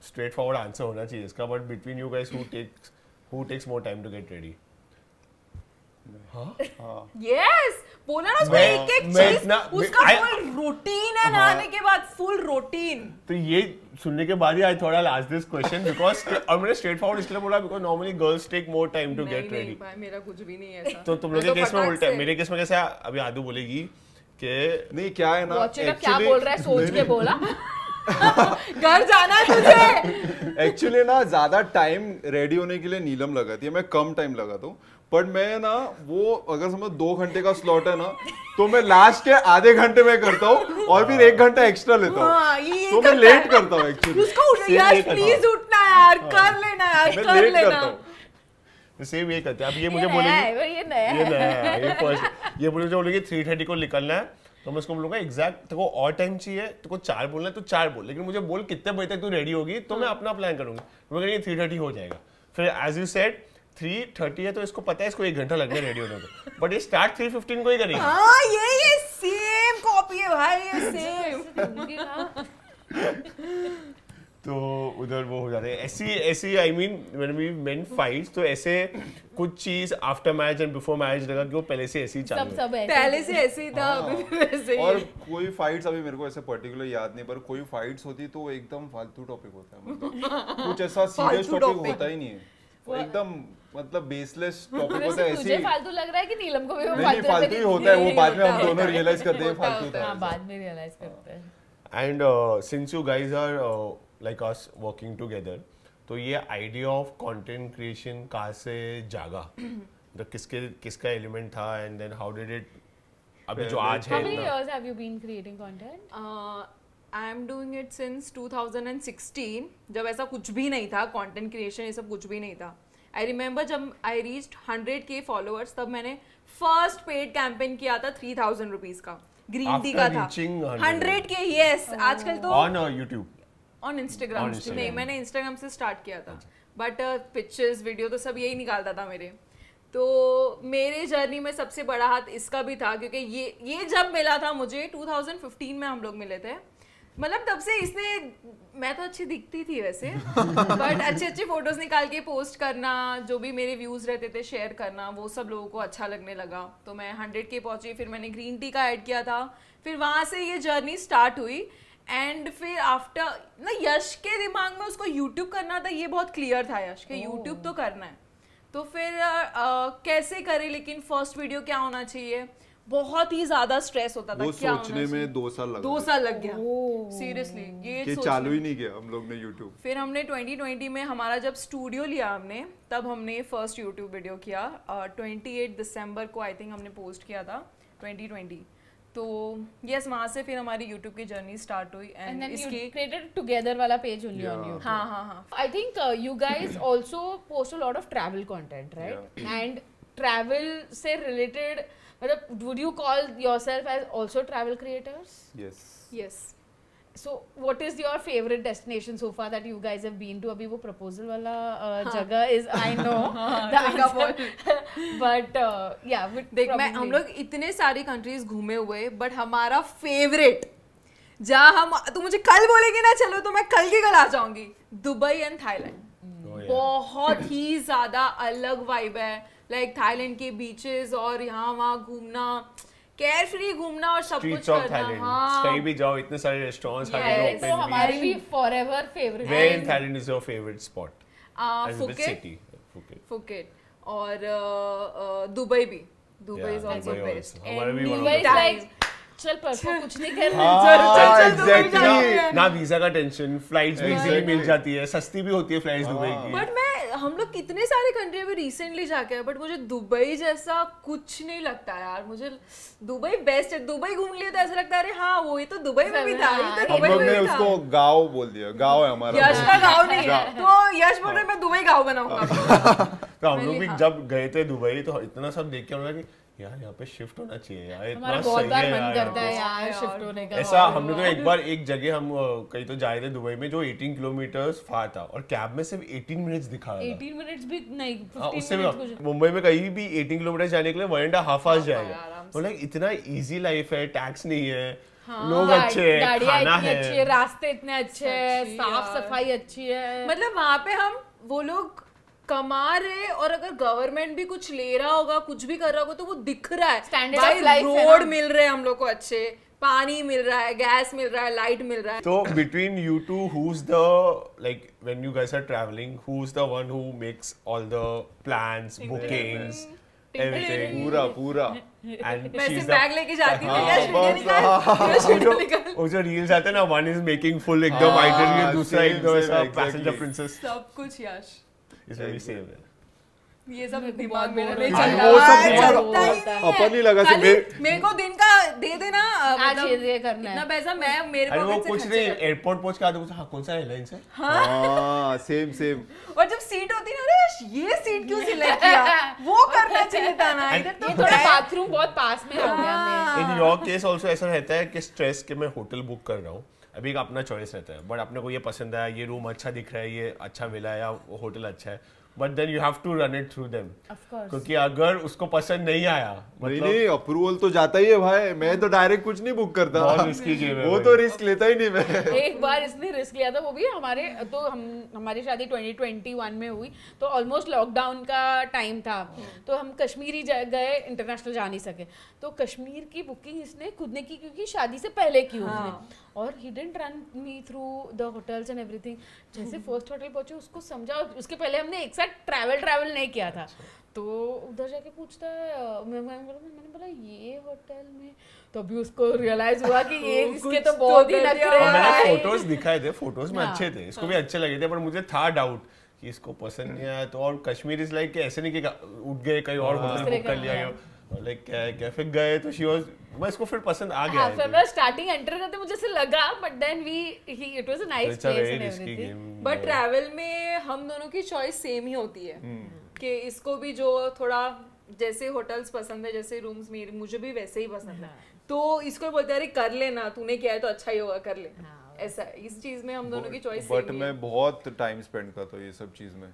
स्ट्रेट फॉरवर्ड आंसर होना चाहिए इसका. But between you guys who takes more time to get ready? Yes, बोला ना उसको मैं- एक एक मैं चीज इतना- उसका I- फुल रूटीन है नहाने के बाद फुल रूटीन तो ये सुनने के बाद ही I thought I ask this question because और मैंने स्ट्रेट फॉरवर्ड इसलिए बोला because normally girls take more time to get ready. भाई मेरा कुछ भी नहीं है ऐसा। तो तुम लोग मैं के केस में फटाक उल्टा है, से- मेरे केस में कैसा है, अभी आदू बोलेगी कि नहीं क्या है ना वॉच इट क्या बोल रहा है सोच के बोला। घर जाना है तुझे। एक्चुअली ना ज्यादा टाइम रेडी होने के लिए नीलम लगाती है, मैं कम टाइम लगाता हूँ। बट मैं ना वो अगर समझ 2 घंटे का स्लॉट है ना तो मैं लास्ट के आधे घंटे में करता हूँ और फिर 1 घंटा एक्स्ट्रा लेता हाँ, हूँ, ये तो मैं करता है। लेट करता हूँ एक्चुअली। उसको यार प्लीज उठना यार, कर लेना यार, मैं कर लेट लेना। करता हूँ। सेम ये करते हैं। अब ये मुझे ये बोलेगी नया ये है। नया है, ये फर्स्ट ये मुझे बोलेगी 3:30 को निकलना है तो मैं उसको बोलूंगा एग्जैक्ट तेरे को और टाइम चाहिए, तेरे को 4 बोलना है तो 4 बोल, लेकिन मुझे बोल कितने बजे तक तू रेडी होगी तो मैं अपना प्लान करूंगा। तो मैं कहेंगे 3:30 हो जाएगा। फिर एज यू सेड 3:30 है तो इसको पता है इसको 1 घंटा लगना है रेडी होने को, बट ये स्टार्ट 3:15 को ही करेगी। हाँ ये सेम कॉपी है भाई, ये सेम। तो उधर वो हो जाते हैं ऐसी आई मीन व्हेन वी मेन फाइट्स, तो ऐसे कुछ चीज after match and before match लगा कि वो पहले से ऐसे ही चालू है। सब ऐसे पहले से ऐसे ही था, अभी भी वैसे ही और है। कोई फाइट्स अभी मेरे को ऐसे पर्टिकुलर याद नहीं, पर कोई फाइट्स होती तो एकदम फालतू टॉपिक होता है, मतलब कुछ ऐसा सीरियस फालतू टॉपिक topic। होता ही नहीं है, वो एकदम मतलब बेसलेस टॉपिक होता है। वैसे ऐसे तुझे ही फालतू लग रहा है कि नीलम को भी वो नहीं फालतू ही होता है, वो बाद में हम होता दोनों है, रियलाइज करते हैं होता है, फालतू होता था। हाँ बाद में रियलाइज करते हैं। And since you guys are like us working together, तो ये आइडिया ऑफ कंटेंट क्रिएशन कहाँ से जागा, मतलब किसका एलिमेंट था and then how did it अभी जो आज How है many इतना- years have you been creating content? I am doing it since 2016, जब ऐसा कुछ भी नहीं था, कंटेंट क्रिएशन ये सब कुछ भी नहीं था। आई रिमेंबर जब आई रीच्ड 100K फॉलोअर्स, तब मैंने फर्स्ट पेड कैंपेन किया था 3000 रुपीज का, ग्रीन टी After का था। reaching 100K, yes. आजकल तो on YouTube on Instagram. On Instagram। नहीं, मैंने इंस्टाग्राम से स्टार्ट किया था, बट पिक्चर्स वीडियो तो सब यही निकालता था मेरे। तो मेरे जर्नी में सबसे बड़ा हाथ इसका भी था, क्योंकि ये जब मिला था मुझे 2015 में हम लोग मिले थे, मतलब तब से इसने, मैं तो अच्छी दिखती थी वैसे बट अच्छे अच्छे फोटोज निकाल के पोस्ट करना, जो भी मेरे व्यूज रहते थे शेयर करना, वो सब लोगों को अच्छा लगने लगा। तो मैं 100K पहुंची, फिर मैंने ग्रीन टी का ऐड किया था, फिर वहां से ये जर्नी स्टार्ट हुई। एंड फिर आफ्टर ना, यश के दिमाग में उसको यूट्यूब करना था, ये बहुत क्लियर था यश के यूट्यूब तो करना है। तो फिर कैसे करे, लेकिन फर्स्ट वीडियो क्या होना चाहिए, बहुत ही ज्यादा स्ट्रेस होता था वो क्या सोचने होना चाहिए। में 2 साल लगा 2 साल लग गया सीरियसली, ये कि सोचने चालू ही नहीं किया हम लोग ने यूट्यूब। फिर हमने 2020 में हमारा जब स्टूडियो लिया हमने, तब हमने फर्स्ट यूट्यूब वीडियो किया। 28 दिसंबर को आई थिंक हमने पोस्ट किया था 2020। तो यस, वहाँ से फिर हमारी यूट्यूब की जर्नी स्टार्ट हुई। And एंड then इसकी you created together वाला page only on YouTube. हाँ हाँ हाँ, I think you guys also post a lot of travel content, right? And travel से related, मतलब would you call yourself as also travel creators? Yes yes. So what is your favorite destination so far that you guys have been to? अभी वो proposal वाला जगह is I know the answer, but yeah, but देख, मैं probably- हम लोग इतने सारी कंट्रीज घूमे हुए, बट हमारा फेवरेट जहाँ हम, तू मुझे कल बोलेगी ना चलो, तो मैं कल की कल आ जाऊंगी, Dubai and Thailand. Oh, yeah. बहुत ही ज्यादा अलग वाइब है, लाइक थाईलैंड के बीचेस और यहाँ वहाँ घूमना, केयर फ्री घूमना और सब कुछ Streets of करना। Thailand, हाँ, कहीं भी जाओ इतने सारे रेस्टोरेंट्स Yes, हैं तो हमारी भी forever favorite Where है। in Thailand is your favorite spot? As which Phuket, city? Phuket. Phuket और दुबई भी, Dubai Yeah, is also Dubai best. also. हमारा भी one of Dubai the is Time. like चल परसों कुछ नहीं करना, हाँ, चल, दुबई exactly. जाते हैं। ना वीजा का टेंशन, फ्लाइट्स भी इजीली Exactly. मिल जाती है, सस्ती भी होती है फ्लाइट्स दुबई की। बट मैं, हम लोग कितने सारे कंट्री अभी रिसेंटली जाके आए, बट मुझे दुबई जैसा कुछ नहीं लगता यार। मुझे दुबई बेस्ट है, दुबई घूम लिया तो ऐसा लगता है अरे हाँ वो ये तो दुबई में भी था, ये तो हम दुबई लोग में ने भी था। उसको गाँव बोल दिया, गाँव है हमारा। यश का गाँव नहीं है, तो यश बोल रहे मैं दुबई गाँव बनाऊंगा। तो हम लोग Really, भी हाँ। जब गए थे दुबई तो इतना सब देख के हम लगा कि यार यहाँ पे शिफ्ट होना चाहिए यार, इतना हमारा बहुत सही बार है मन यार करता है यहाँ यार यार। शिफ्ट होने का। पे। ऐसा हमने तो एक बार एक जगह हम कहीं तो जाए थे दुबई में जो 18 किलोमीटर्स फार था और कैब में सिर्फ 18 मिनट्स दिखा रहा था। 18 मिनट्स भी नहीं, हाँ, 15 उससे मिनट्स भी कुछ। मुंबई में कहीं भी 18 किलोमीटर जाने के लिए 1.5 आवर्स जाएगा। आराम तो लाइक इतना इजी लाइफ है, टैक्स नहीं है, हाँ, लोग अच्छे हैं, गाड़ियाँ खाना इतनी अच्छी है, है। रास्ते इतने अच्छे हैं, सच्ची साफ यार। सफाई अच्छी है। मतलब वहाँ पे हम, वो लोग कमा रहे और अगर गवर्नमेंट भी कुछ ले रहा होगा, कुछ भी कर रहा होगा, तो वो दिख रहा है। Standard भाई of life है रोड ना। मिल रहे हैं हम लोग को अच्छे, पानी मिल रहा है, गैस मिल रहा है, लाइट मिल रहा है। So between you two, who's the, like when you guys are traveling, who's the one who makes all the plans, bookings, everything? पूरा And मैं she's सिर्फ the बैग लेके जाती हूँ, हाँ, यश वीडियो बस, निकाल, यश वीडियो निकाल। वो जो रील्स आते हैं ना, one is making full एकदम हाँ, itinerary, दूसरा same, एकदम same, ऐसा exactly. passenger princess. सब कुछ यश, It's very same है. ये सब बहुत दिमाग बोर मेरा नहीं होता चल है। वो रहा सब है, दिमाग चलता ही नहीं है। अपन ही लगा से खाली मेरे को दिन का दे देना, आज ये करना इतना है। पैसा मैं मेरे अरे वो पॉकेट से कुछ खर्च नहीं, कर- एयरपोर्ट पहुंच के आते पूछा, हाँ कौन सा एयरलाइंस है? हाँ सेम और जब सीट होती है ना, अरे यश, ये सीट क्यों सिलेक्ट किया, वो करना चाहिए था ना। इधर तो ये थोड़ा बाथरूम बहुत पास में हो गया मैं। इन योर केस ऑल्सो ऐसा रहता है कि स्ट्रेस के मैं होटल बुक कर रहा हूँ, अभी एक अपना चॉइस रहता है, बट अपने को ये पसंद आया, ये रूम अच्छा दिख रहा है, ये अच्छा मिला है, या वो होटल अच्छा है, but then you have to run it through them, Of course. क्योंकि अगर उसको पसंद नहीं आया, नहीं मतलब नहीं अप्रूवल तो जाता ही है भाई, मैं तो डायरेक्ट कुछ नहीं बुक करता, बहुत risky game है वो भाई। तो रिस्क लेता ही नहीं मैं। एक बार इसने रिस्क लिया था, वो भी हमारी शादी 2021 में हुई, तो ऑलमोस्ट लॉकडाउन का टाइम था, तो हम कश्मीर ही गए, इंटरनेशनल जा नहीं सके, तो कश्मीर की बुकिंग इसने खुद ने की, क्योंकि शादी से पहले की उसने, और he didn't run me through the hotels and everything. जैसे फर्स्ट होटल पहुंचे, उसको समझा, उसके पहले हमने एक साथ ट्रैवल नहीं किया था, तो उधर जाके पूछता है, मैंने बोला ये होटल में, तो अभी उसको रियलाइज हुआ कि ये इसके तो बहुत ही नखरे और मैंने हैं। फोटोज दिखाए थे, फोटोज में हाँ। अच्छे थे, इसको भी अच्छे लगे थे, पर मुझे था डाउट कि इसको पसंद नहीं आया, तो और कश्मीर इज लाइक ऐसे नहीं कि उठ गए कहीं और होटल दूसरे बुक कर का, लिया, लाइक क्या फिर गए, तो शी वाज, मैं इसको फिर पसंद आ गया हाँ, है। फिर मैं स्टार्टिंग एंटर करते मुझे ऐसे लगा, but then it was a nice It's a place very and risky everything. game. But travel में हम दोनों की चॉइस सेम ही होती है, कि इसको भी जो थोड़ा जैसे होटल्स पसंद है, जैसे रूम्स मुझे भी वैसे ही पसंद है, तो इसको बोलते हैं अरे कर लेना, तूने किया है तो अच्छा ही होगा, कर ले। ऐसा है, इस चीज में हम दोनों की चॉइस बट सेम ही मैं है। बहुत टाइम स्पेंड करता हूँ ये सब चीज में,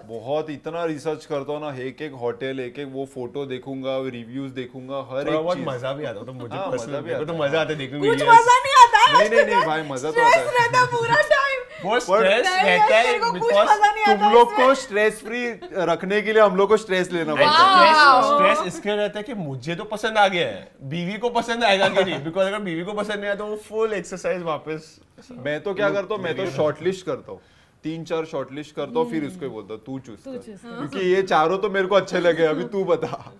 बहुत इतना रिसर्च करता हूँ ना, एक एक होटल, एक एक वो फोटो देखूंगा, रिव्यूज देखूंगा, हर थोड़ा एक बहुत चीज। मजा भी आता, तो मुझे हाँ, पर्सनली मजा भी मेरे को तो आता है। मजा आता है देखने में कुछ videos। मजा नहीं आता है, नहीं भाई मजा तो आता है, रहता है पूरा टाइम। वो स्ट्रेस नहीं, रहता है मेरे को कुछ बिकॉज मजा नहीं आता तुम लोग को स्ट्रेस फ्री रखने के लिए हम लोग को स्ट्रेस लेना पड़ता है। स्ट्रेस इसके रहता है कि मुझे तो पसंद आ गया है, बीवी को पसंद आएगा कि नहीं, बिकॉज अगर बीवी को पसंद नहीं आया तो वो फुल एक्सरसाइज वापस। मैं तो क्या करता हूँ, मैं तो शॉर्टलिस्ट करता हूँ, 3-4 शॉर्टलिस्ट करता हूँ, फिर उसको ही बोलता हूँ तू चूज कर, क्योंकि ये चारों तो मेरे को अच्छे लगे, अभी तू बता।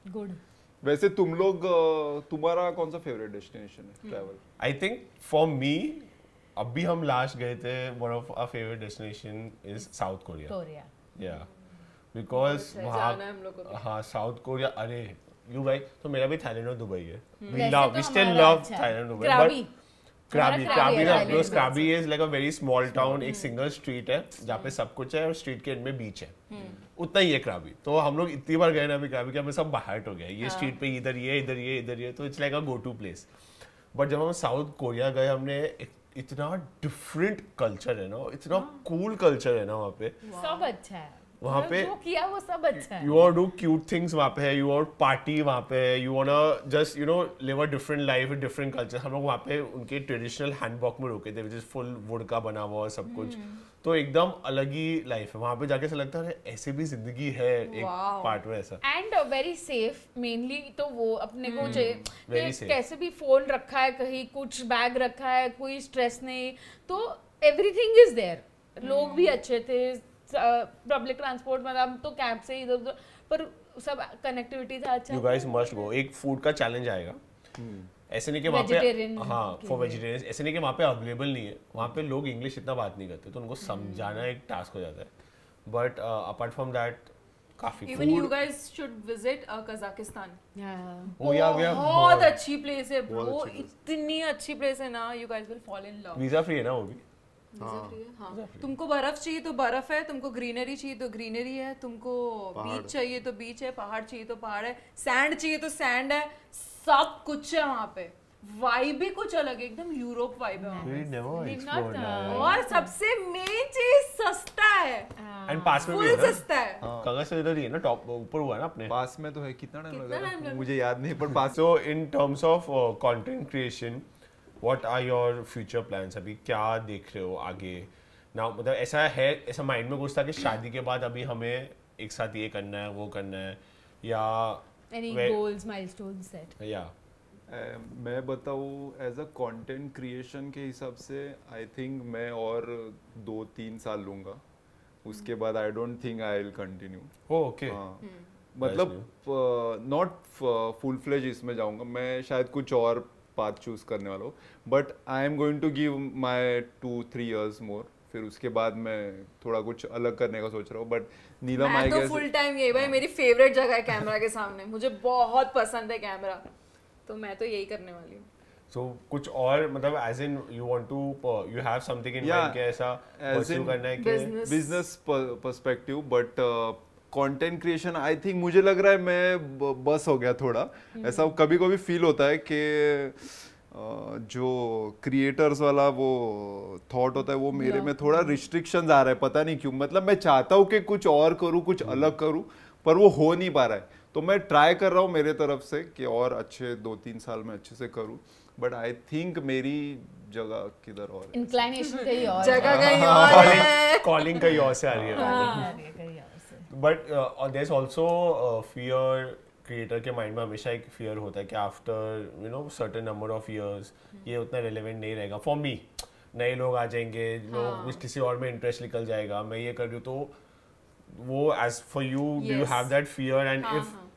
गुड। वैसे तुम लोग तुम्हारा कौन सा फेवरेट डेस्टिनेशन है travel? I think for me, अभी हम लास्ट गए थे, one of our favourite destination is south Korea. Korea. या बिकॉज जाना है हम लोग को भी। हाँ साउथ कोरिया, अरे यू भाई, तो मेरा भी थाईलैंड और दुबई है, वी वैसे तो स्टिल हमारा लव अच्छा है। Thailand Dubai, Krabi। But Krabi, हमारा Krabi Krabi ना, है, because Thailand Krabi is like a very small town, एक सिंगल स्ट्रीट है जहाँ पे सब कुछ है और स्ट्रीट के एंड में बीच है, उतना ही है Krabi। तो हम लोग इतनी बार गए ना अभी Krabi कि हमें सब बाहर हो गया, ये स्ट्रीट पे इधर ये इधर ये इधर ये, तो it's like a go to place. But जब हम साउथ कोरिया गए, हमने इतना डिफरेंट कल्चर है ना, इतना कूल कल्चर है ना वहाँ पे, सब अच्छा है वहाँ पे जो किया वो सब अच्छा है। You want do cute things वहाँ पे है, यू वांट पार्टी वहाँ पे है, you want just you know live a different life with different culture. हम लोग वहाँ पे उनके ट्रेडिशनल हैंडबॉक में रुके थे, विच इज फुल वुड का बना हुआ और सब कुछ, तो एकदम अलग ही लाइफ है वहाँ पे। जाके ऐसा लगता है ऐसे भी जिंदगी है एक पार्ट में ऐसा। एंड वेरी सेफ मेनली, तो वो अपने को चाहिए Very कि safe. कैसे भी फोन रखा है कहीं, कुछ बैग रखा है, कोई स्ट्रेस नहीं, तो एवरीथिंग इज देयर। लोग भी अच्छे थे, पब्लिक ट्रांसपोर्ट में हम तो कैब से इधर उधर, पर सब कनेक्टिविटी था अच्छा। You guys must go. एक फूड का चैलेंज आएगा, ऐसे नहीं कि वहाँ पे, Vegetarian हाँ के फॉर लिए। वेजिटेरियंस, ऐसे नहीं कि वहाँ पे अवेलेबल नहीं है, वहाँ पे लोग इंग्लिश इतना बात नहीं करते, तो उनको समझाना एक टास्क हो जाता है। बट अपार्ट फ्रॉम दैट काफी even you food, guys should visit Kazakhstan. Oh yeah we बहुत अच्छी प्लेस है बहुत ब्रो, अच्छी place। इतनी अच्छी प्लेस है ना, you guys will fall in love. Visa free है ना वो भी। हाँ, तुमको बर्फ चाहिए तो बर्फ है, तुमको ग्रीनरी चाहिए तो ग्रीनरी है, तुमको बीच चाहिए तो बीच है, पहाड़ चाहिए तो पहाड़ है, सैंड चाहिए तो सैंड है, सब कुछ है वहाँ पे। वाइब भी कुछ अलग है, एकदम यूरोप वाइब है वहाँ We never We've explored not, that. पे। और सबसे मेन चीज सस्ता है, एंड पास में भी फुल है ना, सस्ता है। कागज से इधर ही है ना, टॉप ऊपर हुआ है ना अपने। पास में तो है, कितना टाइम कितना time लगा लगा? मुझे याद नहीं, पर पास So in terms of content creation, what are your future plans? अभी क्या देख रहे हो आगे? ना मतलब ऐसा है, ऐसा माइंड में कुछ था कि शादी के बाद अभी हमें एक साथ ये करना है, वो करना है, या Any goals, milestones set? या मैं बताऊँ एज अ कंटेंट क्रिएशन के हिसाब से आई थिंक मैं और 2-3 साल लूँगा, उसके बाद I don't think I will continue. Okay, मतलब नॉट फुल फ्लेज इसमें जाऊँगा मैं, शायद कुछ और पाथ चूज करने वाला हूँ, but I am going to give my 2-3 years more, फिर उसके बाद मैं थोड़ा कुछ अलग करने का सोच रहा हूँ। बट नीलम आई मैं तो गेस फुल टाइम यही भाई, मेरी फेवरेट जगह है कैमरा के सामने, मुझे बहुत पसंद है कैमरा, तो मैं तो यही करने वाली हूँ। सो कुछ और मतलब as in you want to you have something in mind कि ऐसा परस्यू करना है कि business perspective, but content creation I think मुझे लग रहा है मैं बस हो गया थोड़ा। ऐसा कभी कभी फील होता है कि जो क्रिएटर्स वाला वो थॉट होता है वो मेरे में थोड़ा रिस्ट्रिक्शंस आ रहा है, पता नहीं क्यों। मतलब मैं चाहता हूँ कि कुछ और करूँ, कुछ अलग करूँ, पर वो हो नहीं पा रहा है। तो मैं ट्राई कर रहा हूँ मेरे तरफ से कि और अच्छे 2-3 साल में अच्छे से करूँ, बट आई थिंक मेरी जगह किधर और है। Inclination कहीं और जगह कहीं और है। कॉलिंग कहीं और से आ रही है। कहीं और से। But there is also fear, creator के माइंड में हमेशा एक फियर होता है कि after you know certain number of years ये उतना रिलेवेंट नहीं रहेगा फॉर मी। नए लोग आ जाएंगे, लोग किसी और में इंटरेस्ट निकल जाएगा, मैं ये कर रही हूँ। तो वो as for you do you have that fear, and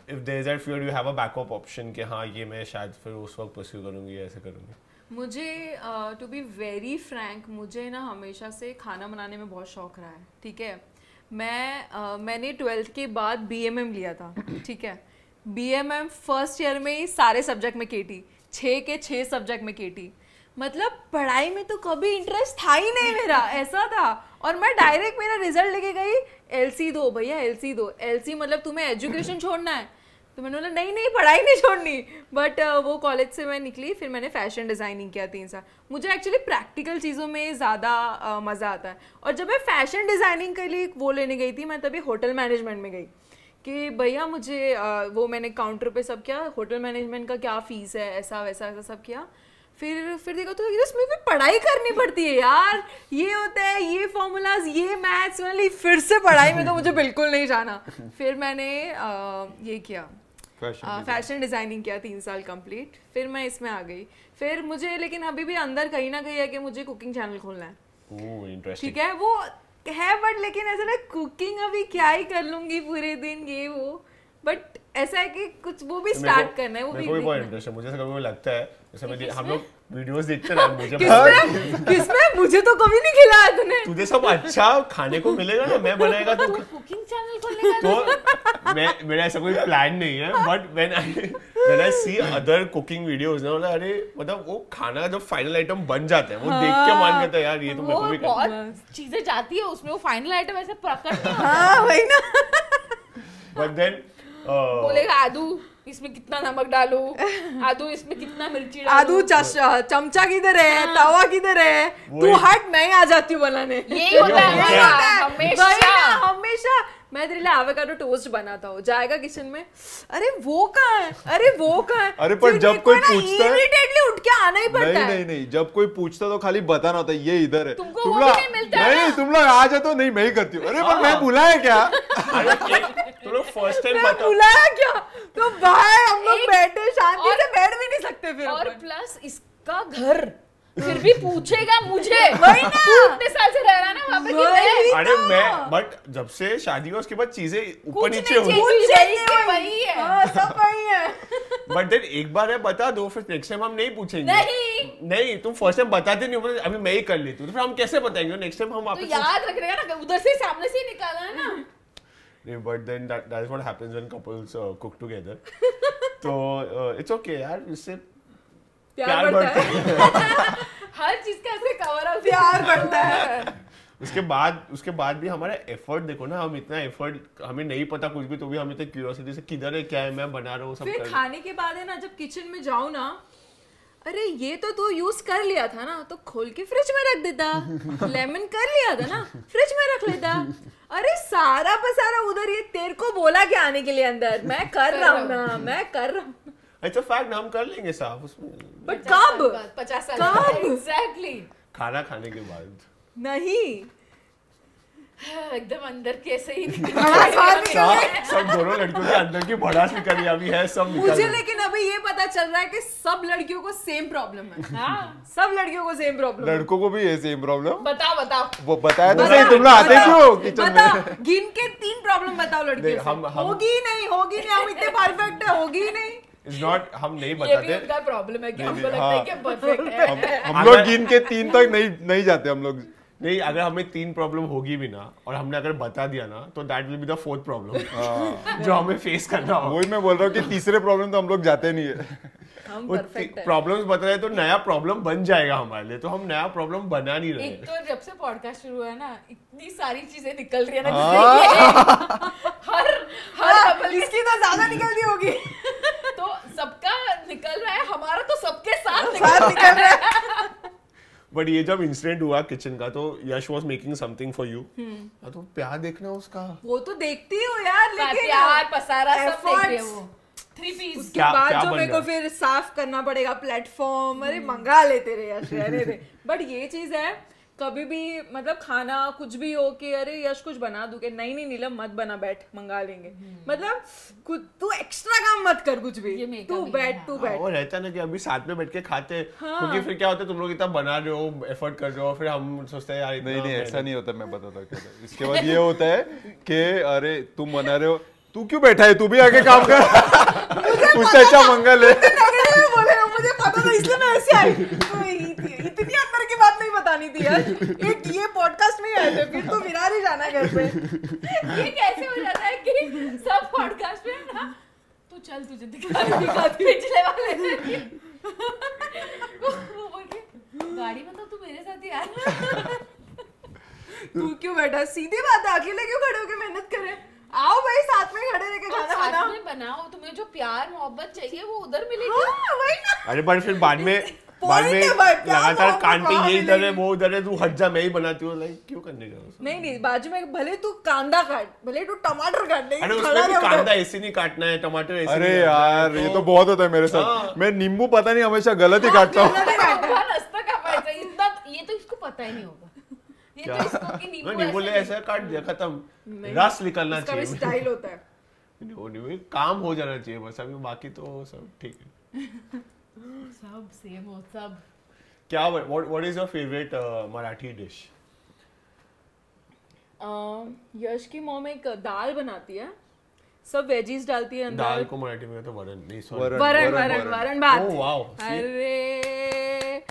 if there is that fear you have a backup option कि हाँ ये मैं शायद फिर उस वक्त परस्यू करूँगी, ऐसे करूँगी। मुझे टू बी वेरी फ्रैंक, मुझे ना हमेशा से खाना बनाने में बहुत शौक रहा है, ठीक है। मैंने 12th के बाद BMM लिया था, ठीक है। BMM फर्स्ट ईयर में ही सारे सब्जेक्ट में केटी, 6 के 6 सब्जेक्ट में केटी। मतलब पढ़ाई में तो कभी इंटरेस्ट था ही नहीं मेरा, ऐसा था। और मैं डायरेक्ट मेरा रिजल्ट लेके गई, LC दो भैया, LC दो। LC मतलब तुम्हें एजुकेशन छोड़ना है? तो मैंने बोला नहीं नहीं, पढ़ाई नहीं छोड़नी। बट वो कॉलेज से मैं निकली, फिर मैंने फैशन डिज़ाइनिंग किया 3 साल। मुझे एक्चुअली प्रैक्टिकल चीज़ों में ज़्यादा मज़ा आता है। और जब मैं फैशन डिज़ाइनिंग के लिए वो लेने गई थी, मैं तभी होटल मैनेजमेंट में गई कि भैया मुझे वो मैंने काउंटर पे सब किया, होटल मैनेजमेंट का क्या फ़ीस है, ऐसा वैसा ऐसा सब किया। फिर देखो तो इसमें भी पढ़ाई करनी पड़ती है यार, ये होता है, ये फॉर्मूलाज, ये मैथ्स वाली, फिर से पढ़ाई में तो मुझे बिल्कुल नहीं जाना। फिर मैंने ये किया, फैशन डिज़ाइनिंग किया 3 साल कंप्लीट। फिर मैं इसमें आ गई। फिर मुझे लेकिन अभी भी अंदर कहीं ना कहीं है कि मुझे कुकिंग चैनल खोलना है। Oh interesting. ठीक है वो है, बट लेकिन ऐसा ना कुकिंग अभी क्या ही कर लूंगी पूरे दिन, ये वो। बट ऐसा है कि कुछ वो भी स्टार्ट करना है, वो भी बहुत इंटरेस्ट है मुझे। कभी लगता है जैसे मैं हम लोग वीडियोस देखते हैं, मुझे किसमें मुझे तो कभी नहीं खिलाया तूने। तुझे सब अच्छा खाने को मिलेगा ना, मैं बनाएगा तो कुकिंग चैनल खोलने का तो मेरा ऐसा कोई प्लान नहीं है। But when I see other cooking videos ना, अरे मतलब वो खाना जब फाइनल आइटम बन जाता है, वो देख के मन करता है यार ये तो मेरे को भी बहुत चीजें जाती है उसमें, वो फाइनल आइटम ऐसे प्रकट हाँ वही ना। बट देन बोलेगा आदू इसमें कितना नमक डालू, आदू इसमें कितना मिर्ची डालू, आदू चमचा किधर है, तवा किधर है, तू हट, मैं आ जाती हूँ बनाने। यही होता है हमेशा। मैं तेरे लिए एवोकाडो टोस्ट बनाता हूँ, जाएगा किचन में, अरे वो कहाँ है, अरे वो कहाँ है। अरे पर जब कोई पूछता है इमीडिएटली उठ के आना ही पड़ता है। नहीं, जब कोई पूछता तो खाली बताना होता है ये इधर है। तुमको वो भी नहीं मिलता है नहीं, तुम लोग आ जाते हो, नहीं मैं ही करती हूँ। अरे पर मैं बुलाया क्या? तुम लोग फर्स्ट टाइम मैं बुलाया क्या? तो भाई हम लोग बैठे शांति से बैठ भी नहीं सकते फिर। और प्लस इसका घर फिर भी पूछेगा मुझे, वही ना, तू इतने साल से रह रहा ना वहाँ पे। अरे मैं बट जब से शादी हुआ उसके बाद चीजें ऊपर नीचे हुई, वही है, सब वही है। बट देन एक बार है बता दो, फिर नेक्स्ट टाइम हम नहीं पूछेंगे। नहीं तुम फर्स्ट टाइम बताते नहीं हो, अभी मैं ही कर लेती हूँ, तो फिर हम कैसे बताएंगे नेक्स्ट टाइम हम तो वापस। याद रखने का ना, उधर से सामने से निकाला है ना। नहीं but then that is what happens when couples cook together. तो इट्स ओके यार, इससे प्यार बढ़ता है। हर चीज का ऐसे कवर अप प्यार बढ़ता है। उसके बाद भी हमारा एफर्ट देखो ना, हम इतना एफर्ट, हमें नहीं पता कुछ भी, तो भी हम इतने क्यूरियोसिटी से किधर है, क्या है, मैं बना रहा हूँ सब। फिर खाने के बाद है ना, जब किचन में जाओ ना, अरे ये तो तू यूज कर लिया था ना, तो खोल के फ्रिज में रख देता। लेमन कर लिया था ना, फ्रिज में रख लेता। अरे सारा पसारा उधर, ये तेरे को बोला क्या आने के लिए अंदर, मैं कर रहा हूँ ना, मैं कर रहा हूँ। अच्छा फैक्ट, हम कर लेंगे साफ उसमें। बट कब? 50 साल कब? एग्जैक्टली। खाना खाने के बाद नहीं, एकदम अंदर कैसे ही भड़ास बाहर निकल रही है। सब दोनों लड़कियों के अंदर की भड़ास निकल रही है, अभी है सब निकल मुझे रही है। लेकिन अभी ये पता चल रहा है कि सब लड़कियों को सेम प्रॉब्लम है। हाँ सब लड़कियों को सेम प्रॉब्लम है। लड़कों को भी है सेम प्रॉब्लम। बताओ वो बताया तो सही, तुम लोग आते क्यों हो किचन में? बताओ, गिन के 3 प्रॉब्लम बताओ लड़कियों नहीं, से। हम- होगी नहीं, हम इतने परफेक्ट है, होगी नहीं। It's not, हम नहीं ये भी बताते। उनका प्रॉब्लम है कि नहीं, हमको नहीं, लगता है हाँ। कि परफेक्ट है। हम लोग गिन के 3 तक नहीं जाते हम लोग। नहीं, अगर हमें 3 प्रॉब्लम होगी भी ना और हमने अगर बता दिया ना तो that will be the 4th problem जो हमें फेस करना होगा। वही मैं बोल रहा हूँ कि तीसरे प्रॉब्लम तो हम लोग जाते नहीं है। हम वो परफेक्ट है। प्रॉब्लम्स बता रहे तो नया प्रॉब्लम बन जाएगा हमारे लिए, तो हम नया प्रॉब्लम बना नहीं रहे। एक तो जब से पॉडकास्ट शुरू हुआ है ना, इतनी सारी चीजें निकल रही है ना, हाँ। जैसे ये हर couple इसकी तो ज्यादा निकलती होगी। तो सबका निकल रहा है, हमारा तो सबके साथ साथ निकल निकल रहा है। बट ये जब इंसिडेंट हुआ किचन का तो Yash was making something for you, तो प्यार देखना उसका। वो तो देखती हूँ यार, लेकिन प्यार पसारा सब देख रहे हैं efforts। वो। 3 पीस उसके क्या- बाद क्या जो बन मेरे को रहा है? फिर साफ करना पड़ेगा प्लेटफॉर्म, अरे मंगा लेते रहे यश, रहने दे। बट ये चीज है, कभी भी मतलब खाना कुछ भी हो कि अरे यश कुछ बना दूं, कि नहीं नीलम मत बना, बैठ मंगा लेंगे। मतलब कुछ तू एक्स्ट्रा काम मत कर, कुछ ये भी मेरा तू भी बैठ, है, तू हाँ, बैठ। वो रहता है ना कि अभी साथ में बैठ के खाते हैं, हाँ। क्योंकि फिर क्या होता है तुम लोग इतना बना रहे हो, एफर्ट कर रहे हो, फिर हम सोचते हैं यार इतना नहीं मेहनत- ऐसा नहीं होता, मैं बताता हूँ क्या होता है। इसके बाद ये होता है कि अरे तुम बना रहे हो, तू क्यों बैठा है, तू भी आके काम कर। उससे अच्छा मंगल है। नेगेटिव में बोलेगा, मुझे पता था इसलिए मैं ऐसे आई। तो इतनी अंदर की बात नहीं बतानी थी यार। एक ये पॉडकास्ट में ही आए थे, फिर तो विरार ही जाना घर पे। ये कैसे हो जाता है कि सब पॉडकास्ट में ना, तो चल तुझे दिखा पिछले वाले वो बोल के, गाड़ी में तो तू मेरे साथ ही आ। तू क्यों बैठा, सीधी बात है, अकेले क्यों खड़े होके मेहनत करे? आओ भाई, साथ में खड़े रह के और खाना साथ बनाओ। में बनाओ, तुम्हें जो प्यार मोहब्बत चाहिए वो उधर मिलेगी। हाँ, वही ना। अरे पर फिर बाद में Point है भाई, प्यार लगातार मोहब्बत कान पे वहाँ ये इधर है मिलेगी। वो उधर है, तू हट जा, मैं ही बनाती हूँ, लाइक क्यों करने का? नहीं, बाजू में भले तू कांदा काट, भले तू टमाटर काट, अरे लेकिन उसमें खड़ा भी रह उधर। कांदा ऐसे नहीं काटना है, टमाटर ऐसे अरे नहीं काटना है, यार ये तो बहुत होता है मेरे हाँ। साथ। मैं नींबू पता नहीं हमेशा गलत ही काटता हूँ। भगवान हंसता क्या पाएगा, इतना ये तो इसको पता ही नहीं होगा। ये क्या? तो इसको कि नींबू नहीं बोले ऐसे ऐसा काट दिया, खत्म, नहीं। रस निकलना उसका भी चाहिए। स्टाइल होता है। नहीं, काम हो जाना चाहिए बस, अभी बाकी तो सब ठीक है। सब सेम हो सब। क्या what is your favourite Marathi dish? Yash की मॉम एक दाल बनाती है, सब वेजीज डालती है अंदर। दाल को मराठी में तो वरण नहीं, सॉरी वरण। वरण भात। ओह वाओ, अरे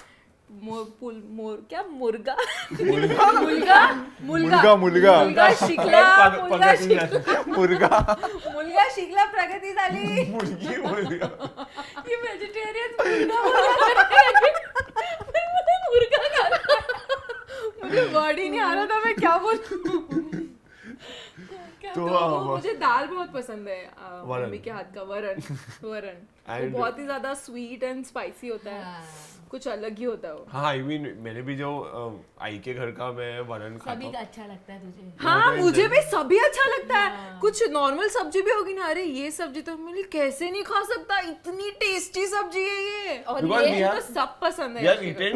क्या मुर्गा मुलगा मुलगा शिकला मुलगा शिकला मुर्गा मुलगा शिकला प्रगती झाली। मुर्गी मुर्गा। ये वेजिटेरियन मुर्गा खाना। मुझे वर्ड ही नहीं आ रहा था मैं क्या बोलूं। तो मुझे दाल बहुत पसंद है, वरण। मम्मी के हाथ का वरण। वो And- बहुत ही ज्यादा स्वीट एंड स्पाइसी होता है, कुछ अलग ही होता है वो। हाँ, आई मीन मैंने भी जो आई के घर का मैं वरण खाता सभी हूँ। का अच्छा लगता है तुझे। हाँ, मुझे भी सभी अच्छा लगता है। कुछ नॉर्मल सब्जी भी होगी ना, अरे ये सब्जी तो मैं कैसे नहीं खा सकता, इतनी टेस्टी सब्जी है ये। और Because ये we have- तो सब पसंद है। यार इतने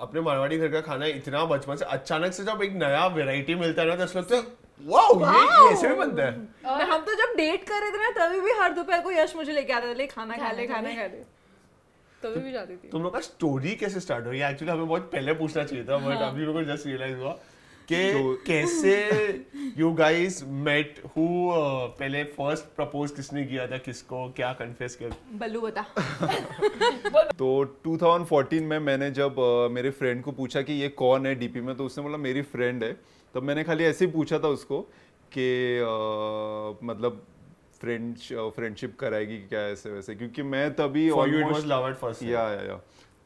अपने मारवाड़ी घर का खाना इतना बचपन से, अचानक से जब एक नया वैरायटी मिलता है ना तो ऐसा लगता है वाओ, ये ऐसे भी बनता है। हम तो जब डेट कर रहे थे ना, तभी भी हर दोपहर को यश मुझे लेके आता था, ले खाना खा ले खाना खा ले, तभी भी जाती थी। तुम लोग का स्टोरी कैसे स्टार्ट हुई? एक्चुअली हमें बहुत पहले पूछना चाहिए था, बट अभी लोगों को जस्ट रियलाइज हुआ कि कैसे यू गाइस मेट, हु पहले फर्स्ट प्रपोज किसने किया था किसको, क्या कन्फेस किया? बल्लू बता। तो 2014 में मैंने जब मेरे फ्रेंड को पूछा कि ये कौन है डीपी में, तो उसने बोला मेरी फ्रेंड है। तब मैंने खाली ऐसे ही पूछा था उसको कि मतलब फ्रेंडशिप कराएगी क्या ऐसे वैसे, क्योंकि मैं तभी For you it almost- was love at first sight. या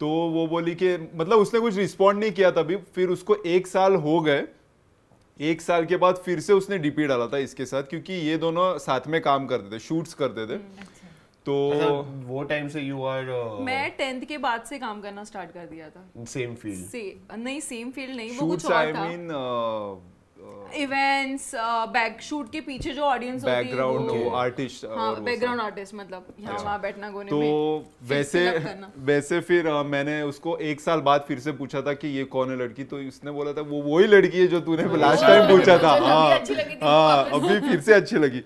तो वो बोली कि मतलब उसने कुछ रिस्पॉन्ड नहीं किया तभी। फिर उसको 1 साल हो गए, 1 साल के बाद फिर से उसने डीपी डाला था इसके साथ, क्योंकि ये दोनों साथ में काम करते थे, शूट्स करते थे। तो अच्छा, वो टाइम से यू आर मैं 10th के बाद से काम करना स्टार्ट कर दिया था। Same field? नहीं, सेम फील्ड नहीं, वो कुछ शूट्स और आई था। मीन इवेंट्स बैक शूट के पीछे जो ऑडियंस होती है बैकग्राउंड वो आर्टिस्ट हाँ बैकग्राउंड आर्टिस्ट मतलब यहाँ वहाँ बैठना कोने तो में वैसे फिर मैंने उसको 1 साल बाद फिर से पूछा था कि ये कौन है लड़की, तो उसने बोला था वो वही लड़की है जो तूने लास्ट टाइम पूछा था। हाँ अभी फिर से अच्छी लगी।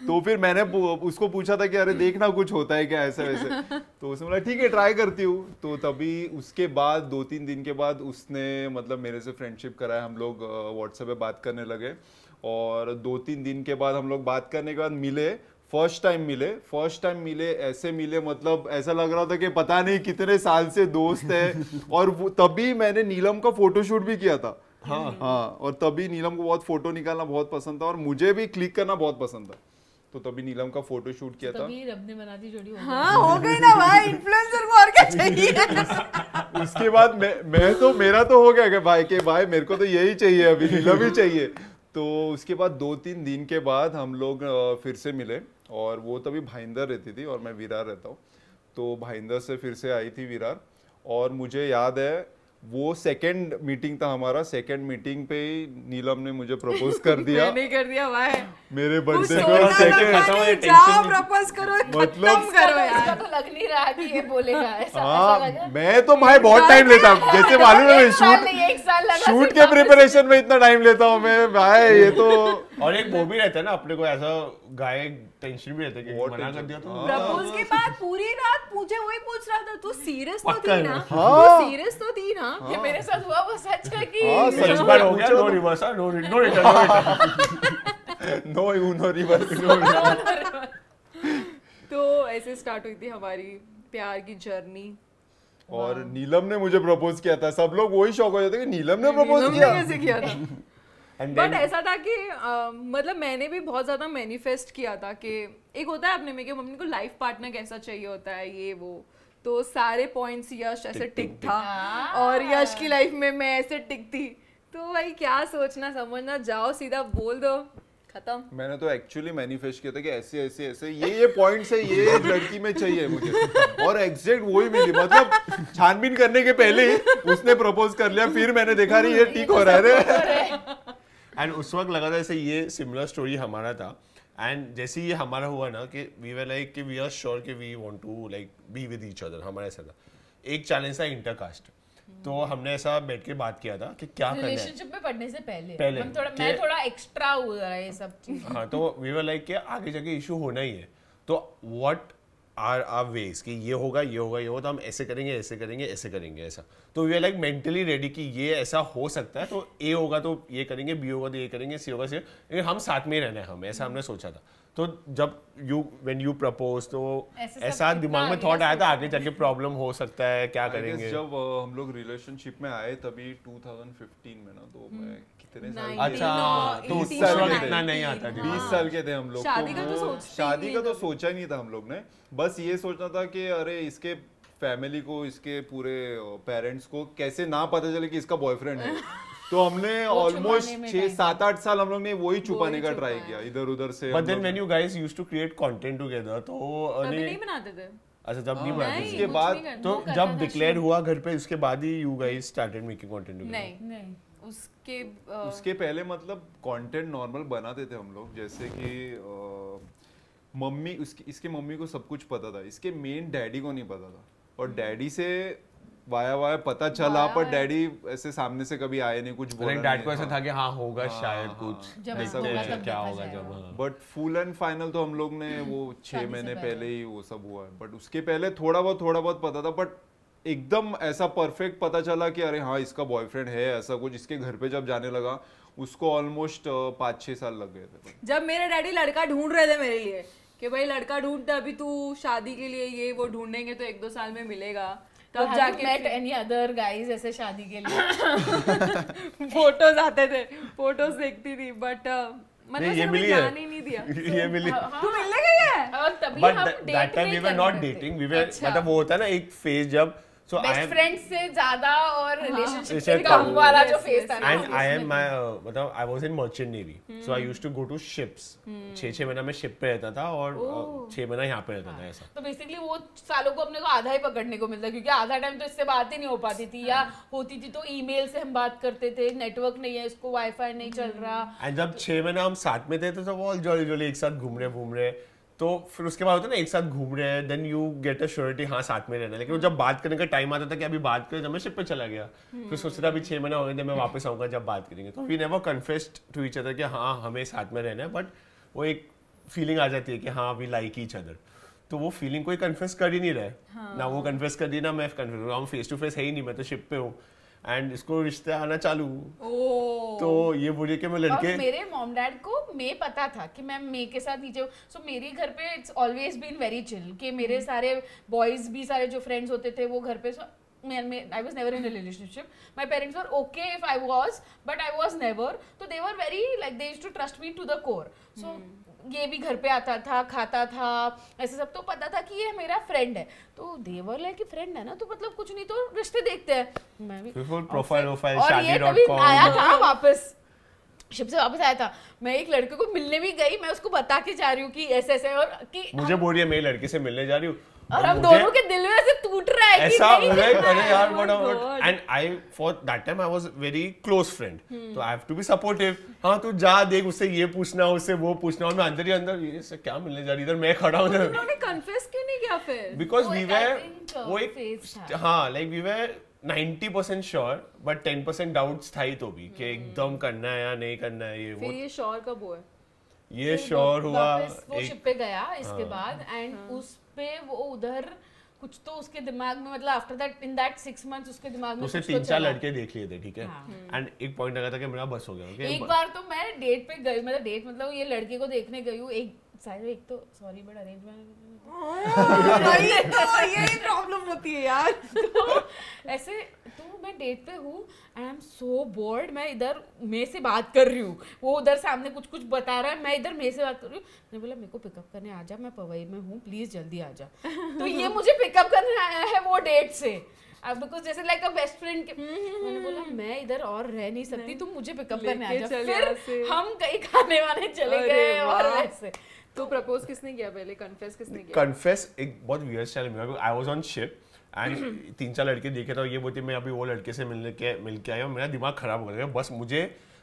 तो फिर मैंने उसको पूछा था कि अरे देखना कुछ होता है क्या ऐसे वैसे, तो उसने बोला ठीक है ट्राई करती हूँ। तो तभी उसके बाद 2-3 दिन के बाद उसने मतलब मेरे से फ्रेंडशिप कराया, हम लोग व्हाट्सएप पे बात करने लगे और 2-3 दिन के बाद हम लोग बात करने के बाद मिले। फर्स्ट टाइम मिले ऐसे मिले मतलब ऐसा लग रहा था कि पता नहीं कितने साल से दोस्त है। और तभी मैंने नीलम का फोटोशूट भी किया था। हाँ और तभी नीलम को बहुत फोटो निकालना बहुत पसंद था और मुझे भी क्लिक करना बहुत पसंद था, तो तभी नीलम का फोटो शूट किया था। तभी रब ने बना दी जोड़ी। हाँ हो गई ना भाई, इन्फ्लुएंसर को और क्या चाहिए। उसके बाद मैं तो मेरा तो हो गया कि भाई मेरे को तो यही चाहिए, अभी नीलम ही चाहिए। तो उसके बाद 2-3 दिन के बाद हम लोग फिर से मिले और वो तभी भाईंदर रहती थी और मैं विरार रहता हूँ। तो भाईंदर से फिर से आई थी विरार और मुझे याद है वो सेकंड मीटिंग था हमारा। सेकंड मीटिंग पे ही नीलम ने मुझे प्रपोज कर दिया। मैंने कर दिया भाई मेरे बर्थडे कुछ पे सोचना सेकंड जाओ प्रपोज करो मतलब खत्म करो इसका यार। तो लग नहीं रहा कि ये बोलेगा ऐसा हाँ लगा। मैं तो भाई बहुत टाइम लेता हूँ, जैसे मालूम है एक साल नहीं, एक साल लगा शूट सिर्फ के प्रिपरेशन में इतना टाइम लेता हूँ मैं भाई, ये तो। और एक वो भी रहता है ना अपने को ऐसा गाय टेंशन भी रहता है कि बहुत मना कर tension। दिया तो प्रपोज के बाद पूरी रात मुझे वही पूछ रहा था तू सीरियस तो पक्का थी है ना, ना? हाँ। तू सीरियस तो थी ना। ये मेरे साथ हुआ वो सच है कि हाँ, इस सच बार में हो गया पूछो नो तो। Reverse no return no reverse. तो ऐसे स्टार्ट हुई थी हमारी प्यार की जर्नी। और नीलम ने मुझे प्रपोज किया था, सब लोग वही शौक हो जाते कि नीलम ने प्रपोज नीलम ने किया। कैसे किया था? एंड बट ऐसा था कि मतलब मैंने भी बहुत ज्यादा मैनिफेस्ट किया था कि एक होता है अपने में कि अपने को लाइफ पार्टनर कैसा चाहिए होता है ये वो, तो सारे पॉइंट्स यश ऐसे टिक था और यश की लाइफ में मैं ऐसे टिक थी। तो भाई क्या सोचना समझना, जाओ सीधा बोल दो खत्म। मैंने तो एक्चुअली मैनिफेस्ट किया था कि ऐसे ऐसे ऐसे ये पॉइंट्स है ये लड़की में चाहिए मुझे, और एग्जैक्ट वही मिली। मतलब छानबीन करने के पहले ही उसने प्रपोज कर लिया, फिर मैंने देखा रही ये ठीक हो रहा है रे। एंड उस वक्त लगा था जैसे ये सिमिलर स्टोरी हमारा था। एंड जैसे ये हमारा हुआ ना कि वी वर लाइक कि वी आर श्योर कि we want to like be with each other, हमारा ऐसा था। एक चैलेंज था इंटरकास्ट, तो हमने ऐसा बैठ के बात किया था कि क्या करना है रिलेशनशिप में पढ़ने से पहले पहले मैं थोड़ा एक्स्ट्रा हो रहा है ये सब चीज। हाँ तो वी वर लाइक कि आगे जाके इशू होना ही है, तो व्हाट आर आवर वेज कि ये होगा ये होगा ये होगा, तो हम ऐसे करेंगे ऐसे करेंगे ऐसे करेंगे ऐसा। तो we are like mentally ready कि ये ऐसा हो सकता है, तो ए होगा तो ये करेंगे, बी होगा तो ये करेंगे, सी होगा सी, लेकिन हम साथ में ही रहना है, हम ऐसा हमने सोचा था। तो जब व्हेन यू प्रपोज तो ऐसा दिमाग में थॉट आया था आगे जाके प्रॉब्लम हो सकता है क्या करेंगे। जब हम लोग रिलेशनशिप में आए तभी 2015 में ना, तो मैं कितने साल अच्छा तो उस 20 साल वक्त के इतना थे। नहीं आता था। 20 साल के थे हम लोग। शादी का तो वो- सोचते ही शादी नहीं का तो थे। सोचा ही नहीं था हम लोग ने, बस ये सोचना था कि अरे इसके फैमिली को, इसके पूरे पेरेंट्स को कैसे ना पता चले कि इसका बॉयफ्रेंड है। तो हमने ऑलमोस्ट छुपाने में 6-7-8 साल हम लोग ने वही छुपाने का ट्राई छुपाया। किया इधर उधर से। But then when you guys used to create content together तो तभी नहीं बनाते थे। अच्छा जब नहीं बनाते इसके थे। बाद तो जब डिक्लेयर हुआ घर पे उसके बाद ही you guys started making content together. नहीं उसके उसके पहले मतलब कंटेंट नॉर्मल बनाते थे हम लोग, जैसे कि मम्मी इसके मम्मी को सब कुछ पता था, इसके मेन डैडी को नहीं पता था। और डैडी से वाया पता चला, पर डैडी ऐसे सामने से कभी आए नहीं, कुछ बोला डैड को ऐसा था कि हाँ होगा शायद कुछ जब देखते होगा हैं तब क्या देखा होगा जाएगा। जब हाँ। बट फुल एंड फाइनल तो हम लोग ने वो 6 शादी से महीने पहले। पहले ही वो सब हुआ है। बट उसके पहले थोड़ा बहुत पता था, बट एकदम ऐसा परफेक्ट पता चला कि अरे हाँ इसका बॉयफ्रेंड है ऐसा कुछ। इसके घर पे जब जाने लगा उसको ऑलमोस्ट 5-6 साल लग गए थे। जब मेरे डैडी लड़का ढूंढ रहे थे मेरे लिए कि भाई लड़का ढूंढते अभी तू शादी के लिए ये वो ढूंढेंगे तो 1-2 साल में मिलेगा, तब जाके met any other guys ऐसे शादी के लिए। फोटोज आते थे, फोटोज देखती थी, बट मतलब नहीं, ये सिर्फ मिली ध्यान है ही नहीं दिया। ये मिली तू मिलने गई है? और तभी बट हम दैट डेट टाइम वी नहीं वर नॉट करते थे। डेटिंग वी वर अच्छा। मतलब वो होता है ना एक फेज जब So I best am friend से ज्यादा और रिलेशनशिप Relationship से कम कम। वाला जो Yes, फेस yes, था ना and I am उसमें my मतलब I was in merchant navy, so I used to go to ships. 6 महीना मैं शिप पे रहता था और 6 महीना यहाँ पे रहता था ऐसा. तो बेसिकली वो सालों को अपने को आधा ही पकड़ने को मिलता क्योंकि आधा टाइम तो इससे बात ही नहीं हो पाती थी या होती थी तो ईमेल से हम बात करते थे, नेटवर्क नहीं है, इसको वाईफाई नहीं चल रहा. एंड जब 6 महीना हम साथ में थे तो वो जॉली जॉली एक साथ घूम रहे तो फिर उसके बाद होता है ना एक साथ घूम रहे हैं, then you get a surety हाँ साथ में रहना. लेकिन जब बात करने का टाइम आता था कि अभी बात करें, जब मैं शिप पे चला गया फिर सोचता था अभी 6 महीना हो गए थे, मैं वापस आऊंगा जब बात करेंगे. तो we never confessed to each other कि हाँ हमें साथ में रहना है, बट वो एक फीलिंग आ जाती है कि हाँ वी लाइक ईच अदर. तो वो फीलिंग कोई कन्फेस कर ही नहीं रहा है, ना वो कन्फेस कर रही ना मैं कन्फेस. हम फेस टू फेस है ही नहीं, मैं तो शिप पे हूँ एंड इसको रिश्ते आना चालू. तो ये बोलिए कि मैं और लड़के मेरे मॉम डैड को मे पता था कि मैं मे के साथ नीचे हूँ. सो मेरे घर पे it's always been very chill कि मेरे सारे बॉयज भी सारे जो फ्रेंड्स होते थे वो घर पे I was never in a relationship. My parents were okay if I was, but I was never. So they were very like they used to trust me to the core. So ये भी घर पे आता था, खाता था, ऐसे सब. तो पता था कि ये मेरा फ्रेंड है. तो देवर लाइक फ्रेंड है ना, तो मतलब कुछ नहीं तो रिश्ते देखते हैं. मैं भी प्रोफाइल और ये तभी आया था वापस शिप से वापस आया था. मैं एक लड़के को मिलने भी गई, मैं उसको बता के जा रही हूँ कि ऐसे ऐसे और कि मुझे बोल रही है मैं लड़के से मिलने जा रही हूँ और हम दोनों के दिल में ऐसे टूट रहा है कि ऐसा नहीं. अरे यार Oh my what. God. And I for that time I was very close friend, तो I have to be supportive. हाँ तू जा देख, उससे ये पूछना उससे वो पूछना, और मैं अंदर ही अंदर ये से क्या मिलने जा रही, इधर मैं खड़ा हूँ. उन्होंने कन्फेस क्यों नहीं किया फिर? बिकॉज वो वी एक, I वर think, वो phase था. एक हाँ like we were 90% sure but 10% doubts था ही तो भी कि एकदम करना है या नहीं करना है. ये फिर वो ये श्योर कब हुआ? ये श्योर हुआ वापस वो शिप पे गया इसके बाद एंड उस पे वो उधर कुछ तो उसके दिमाग में मतलब after that in that 6 months उसके दिमाग में उसे कुछ तो 3-4 चला. लड़के देख लिए थे, ठीक है. एंड एक पॉइंट लगा था कि मेरा बस हो गया. okay? एक बार तो मैं डेट पे गई, मतलब डेट मतलब ये लड़के को देखने गई हूँ. एक शायद एक तो सॉरी बट अरेंज यही प्रॉब्लम होती है यार. तो ऐसे तो मैं डेट पे हूँ and I am so board. मैं इधर मे से बात कर रही हूँ, वो उधर सामने कुछ कुछ बता रहा है, मैं इधर मे से बात कर रही हूँ. मैंने बोला मेरे को पिकअप करने आ जा, मैं पवई में हूँ, प्लीज जल्दी आ जा. तो ये मुझे पिकअप करने आया है वो डेट से. अब बिकॉज जैसे लाइक अ बेस्ट फ्रेंड के मैंने बोला मैं इधर और रह नहीं सकती, तुम मुझे पिकअप करने आ लेके जा. चल यहाँ से. फिर हम कहीं खाने वाने चले अरे गए और वाह. वैसे. तो प्रपोज किसने किया पहले? कन्फेस किसने किया? कन्फेस एक बहुत वियर्ड स्टाइल में. I was on ship and 3-4 लड़के देखे था, ये बोलते मैं अभी वो लड़के से मिल के आया हूँ. मेरा दिमाग खराब हो गया. बस मुझे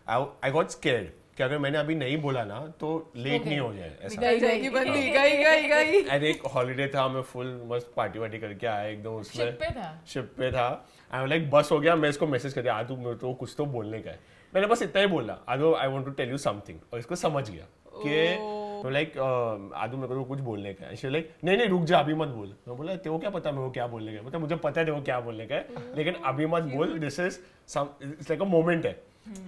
आई गॉट स्कैर्ड कि अगर मैंने अभी नहीं बोला ना तो लेट नहीं हो जाए ऐसा. गई जाएगी बंदी, गई. एंड एक हॉलीडे था, मैं फुल मस्त पार्टी वार्टी करके आया एकदम उसमें. शिप पे था. आई लाइक बस हो गया. मैं इसको मैसेज कर दिया आदू मेरे तो कुछ तो बोलने का है. मैंने बस इतना ही बोला Adu I want to tell you something, और इसको समझ गया कि तो लाइक आदू मेरे को कुछ बोलने का है. शी लाइक नहीं रुक जा अभी मत बोल. मैं बोला तेरे को क्या पता मेरे को क्या बोलने का है? मतलब मुझे पता है तेरे को क्या बोलने का है, लेकिन अभी मत बोल. This is it's like a moment है.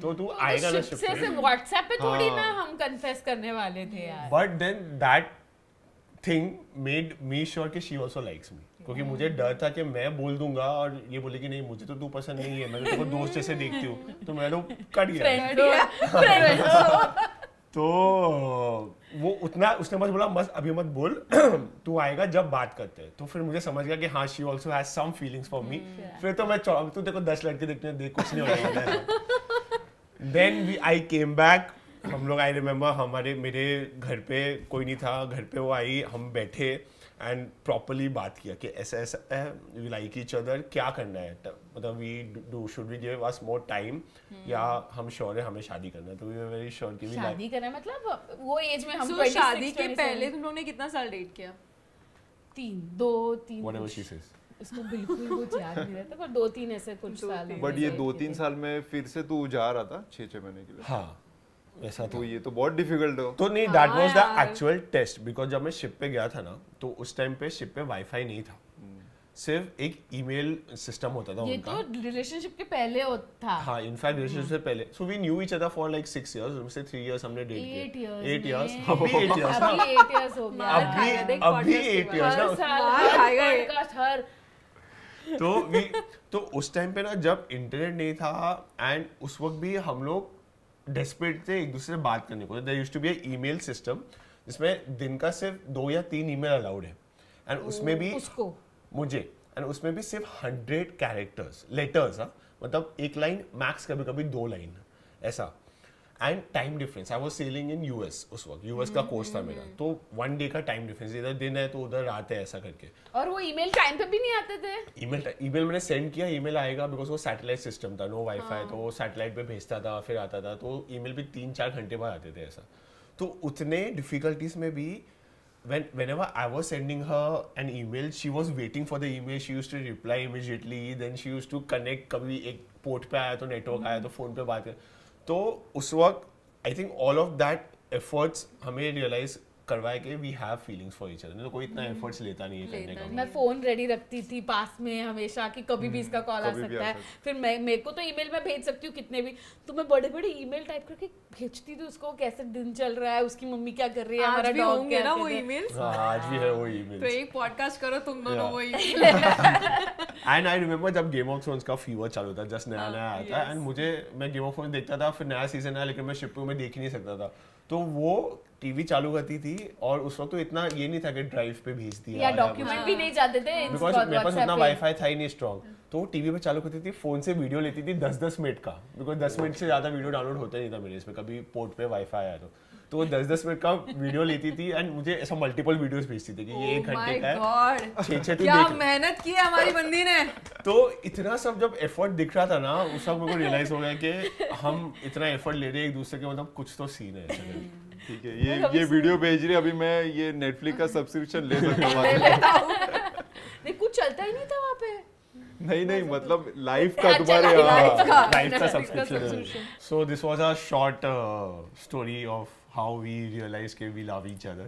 तो तू आएगा ना शिप से व्हाट्सएप पे थोड़ी ना हम कन्फेस करने वाले थे यार. But then that thing made me sure कि शी आल्सो लाइक्स मी, क्योंकि मुझे डर था कि मैं बोल दूंगा और ये बोलेगी नहीं मुझे तो तू पसंद नहीं है, मैं तो तेरे को दोस्त जैसे देखती हूँ, तो मैं तो कट गया. तो वो उतना उसने बस बोला बस अभी मत बोल तू आएगा जब बात करते हैं. तो फिर मुझे समझ गया कि हाँ she also has some feelings for me. फिर तो मैं तू देखो 10 लड़के देखने देख कुछ नहीं होने वाला है. Then I came back. हम लोग आई रिमेम्बर मेरे घर पे कोई नहीं था. घर पे वो आई, हम बैठे एंड प्रॉपरली बात किया कि ऐसा ऐसा है, वी लाइक ईच अदर, क्या करना है, मतलब we do should we give us more time या हम श्योर है हमें शादी करना है. तो वी वर वेरी श्योर कि शादी करना है. मतलब वो एज में हम 26 शादी के पहले तुम लोगों ने कितना साल डेट किया? 3 व्हाटएवर शी सेज. उसको बिल्कुल कुछ याद नहीं रहता, पर 2-3 ऐसे कुछ साल. बट ये 2-3 साल में फिर से तू जा रहा था 6 महीने के लिए. हाँ ऐसा तो ये तो बहुत डिफिकल्ट हो. तो नहीं that was the actual test. Because जब मैं शिप पे गया था ना तो उस टाइम पे शिप पे वाईफाई नहीं था, सिर्फ एक ईमेल सिस्टम होता था ये उनका. तो रिलेशनशिप के पहले था. हाँ इनफैक्ट रिलेशनशिप से पहले. So we knew each other for like 6 years. उनसे 3 इयर्स हमने डेट किया. 8 इयर्स. अभी 8 इयर्स. अभी 8 इयर्स हो गया. अभी 8 इयर्स हर ना. साल पॉडकास्ट हर. तो उस टाइम पे ना जब इंटरनेट नहीं था एंड उस वक्त भी हम लोग डेस्परेट थे एक दूसरे से बात करने को. There used to be a email system जिसमें दिन का सिर्फ 2 या 3 ईमेल अलाउड है. एंड उसमें भी उसको मुझे एंड उसमें भी सिर्फ 100 कैरेक्टर्स लेटर्स, मतलब एक लाइन मैक्स, कभी कभी 2 लाइन ऐसा. And time difference, I was selling in US उस वक्त, यूएस का कोर्स था मेरा, तो 1 डे का टाइम डिफरेंस, इधर दिन है तो उधर रात है, ऐसा करके. और वो ईमेल टाइम पे भी नहीं आते थे. ईमेल मैंने सेंड किया, ईमेल आएगा, बिकॉज वो सैटेलाइट सिस्टम था, नो वाईफाई, तो वो सैटेलाइट पे भेजता था, फिर आता था, तो ईमेल भी 3-4 घंटे बाद आते थे ऐसा. तो उतने डिफिकल्टीज में भी whenever I was sending her an email, she was waiting for the email, she used to reply immediately, then she used to connect, कभी एक पोर्ट पे आया तो नेटवर्क आया तो फोन पे बात कर. तो उस वक्त I think all of that efforts हमें रियलाइज करवाए कि we have feelings for each other. नहीं तो कोई इतना एफर्ट्स लेता नहीं है करने का. मैं फोन रेडी रखती थी पास में हमेशा कि कभी भी इसका कॉल आ सकता है. फिर मेरे को तो ईमेल में भेज सकती हूँ कितने भी, तो मैं बड़े बड़े ईमेल टाइप करके भेजती थी उसको, कैसे दिन चल रहा है, उसकी मम्मी क्या कर रही है, हमारा डॉग क्या ना वो ईमेल्स. आज भी है वो ईमेल. तो एक पॉडकास्ट करो तुम दोनों वो ईमेल. एंड आई रिमेंबर जब गेम ऑफ थ्रोन्स का फीवर चालू था, जस्ट नया नया आया था, एंड मैं गेम ऑफ थ्रोन्स देखता था, फिर नया सीजन आया, लेकिन मैं शिप में देख ही नहीं सकता था. तो वो टीवी चालू करती थी, और उस वक्त तो इतना ये नहीं था कि ड्राइव पे भेज दिया या डॉक्यूमेंट भी नहीं जाते थे, बिकॉज मेरे पास उतना वाईफाई था ही नहीं स्ट्रॉन्ग. तो वो टीवी पे चालू करती थी, फोन से वीडियो लेती थी 10-10 मिनट का, बिकॉज 10 मिनट से ज्यादा वीडियो डाउनलोड होता नहीं था मेरे इसमें, कभी पोर्ट पे वाईफाई आया तो वो 10-10 मिनट का वीडियो लेती थी, एंड मुझे ऐसा मल्टीपल वीडियोस भेजती थी कि ये 1 घंटे का है, 6-6 तू क्या देख. मेहनत की है हमारी बंदी ने. तो इतना सब जब एफर्ट दिख रहा था ना, उस वक्त मेरे को रियलाइज हो गया कि हम इतना एफर्ट ले रहे हैं एक दूसरे के, मतलब कुछ तो सीन है. ठीक है, ये वीडियो भेज रही है, अभी मैं ये नेटफ्लिक्स का सब्सक्रिप्शन ले सकता हूँ. नहीं कुछ चलता ही नहीं था वहाँ पे. नहीं मतलब लाइफ का तुम्हारे लाइफ का subscription. So this was a short story of how we realized that we love each other.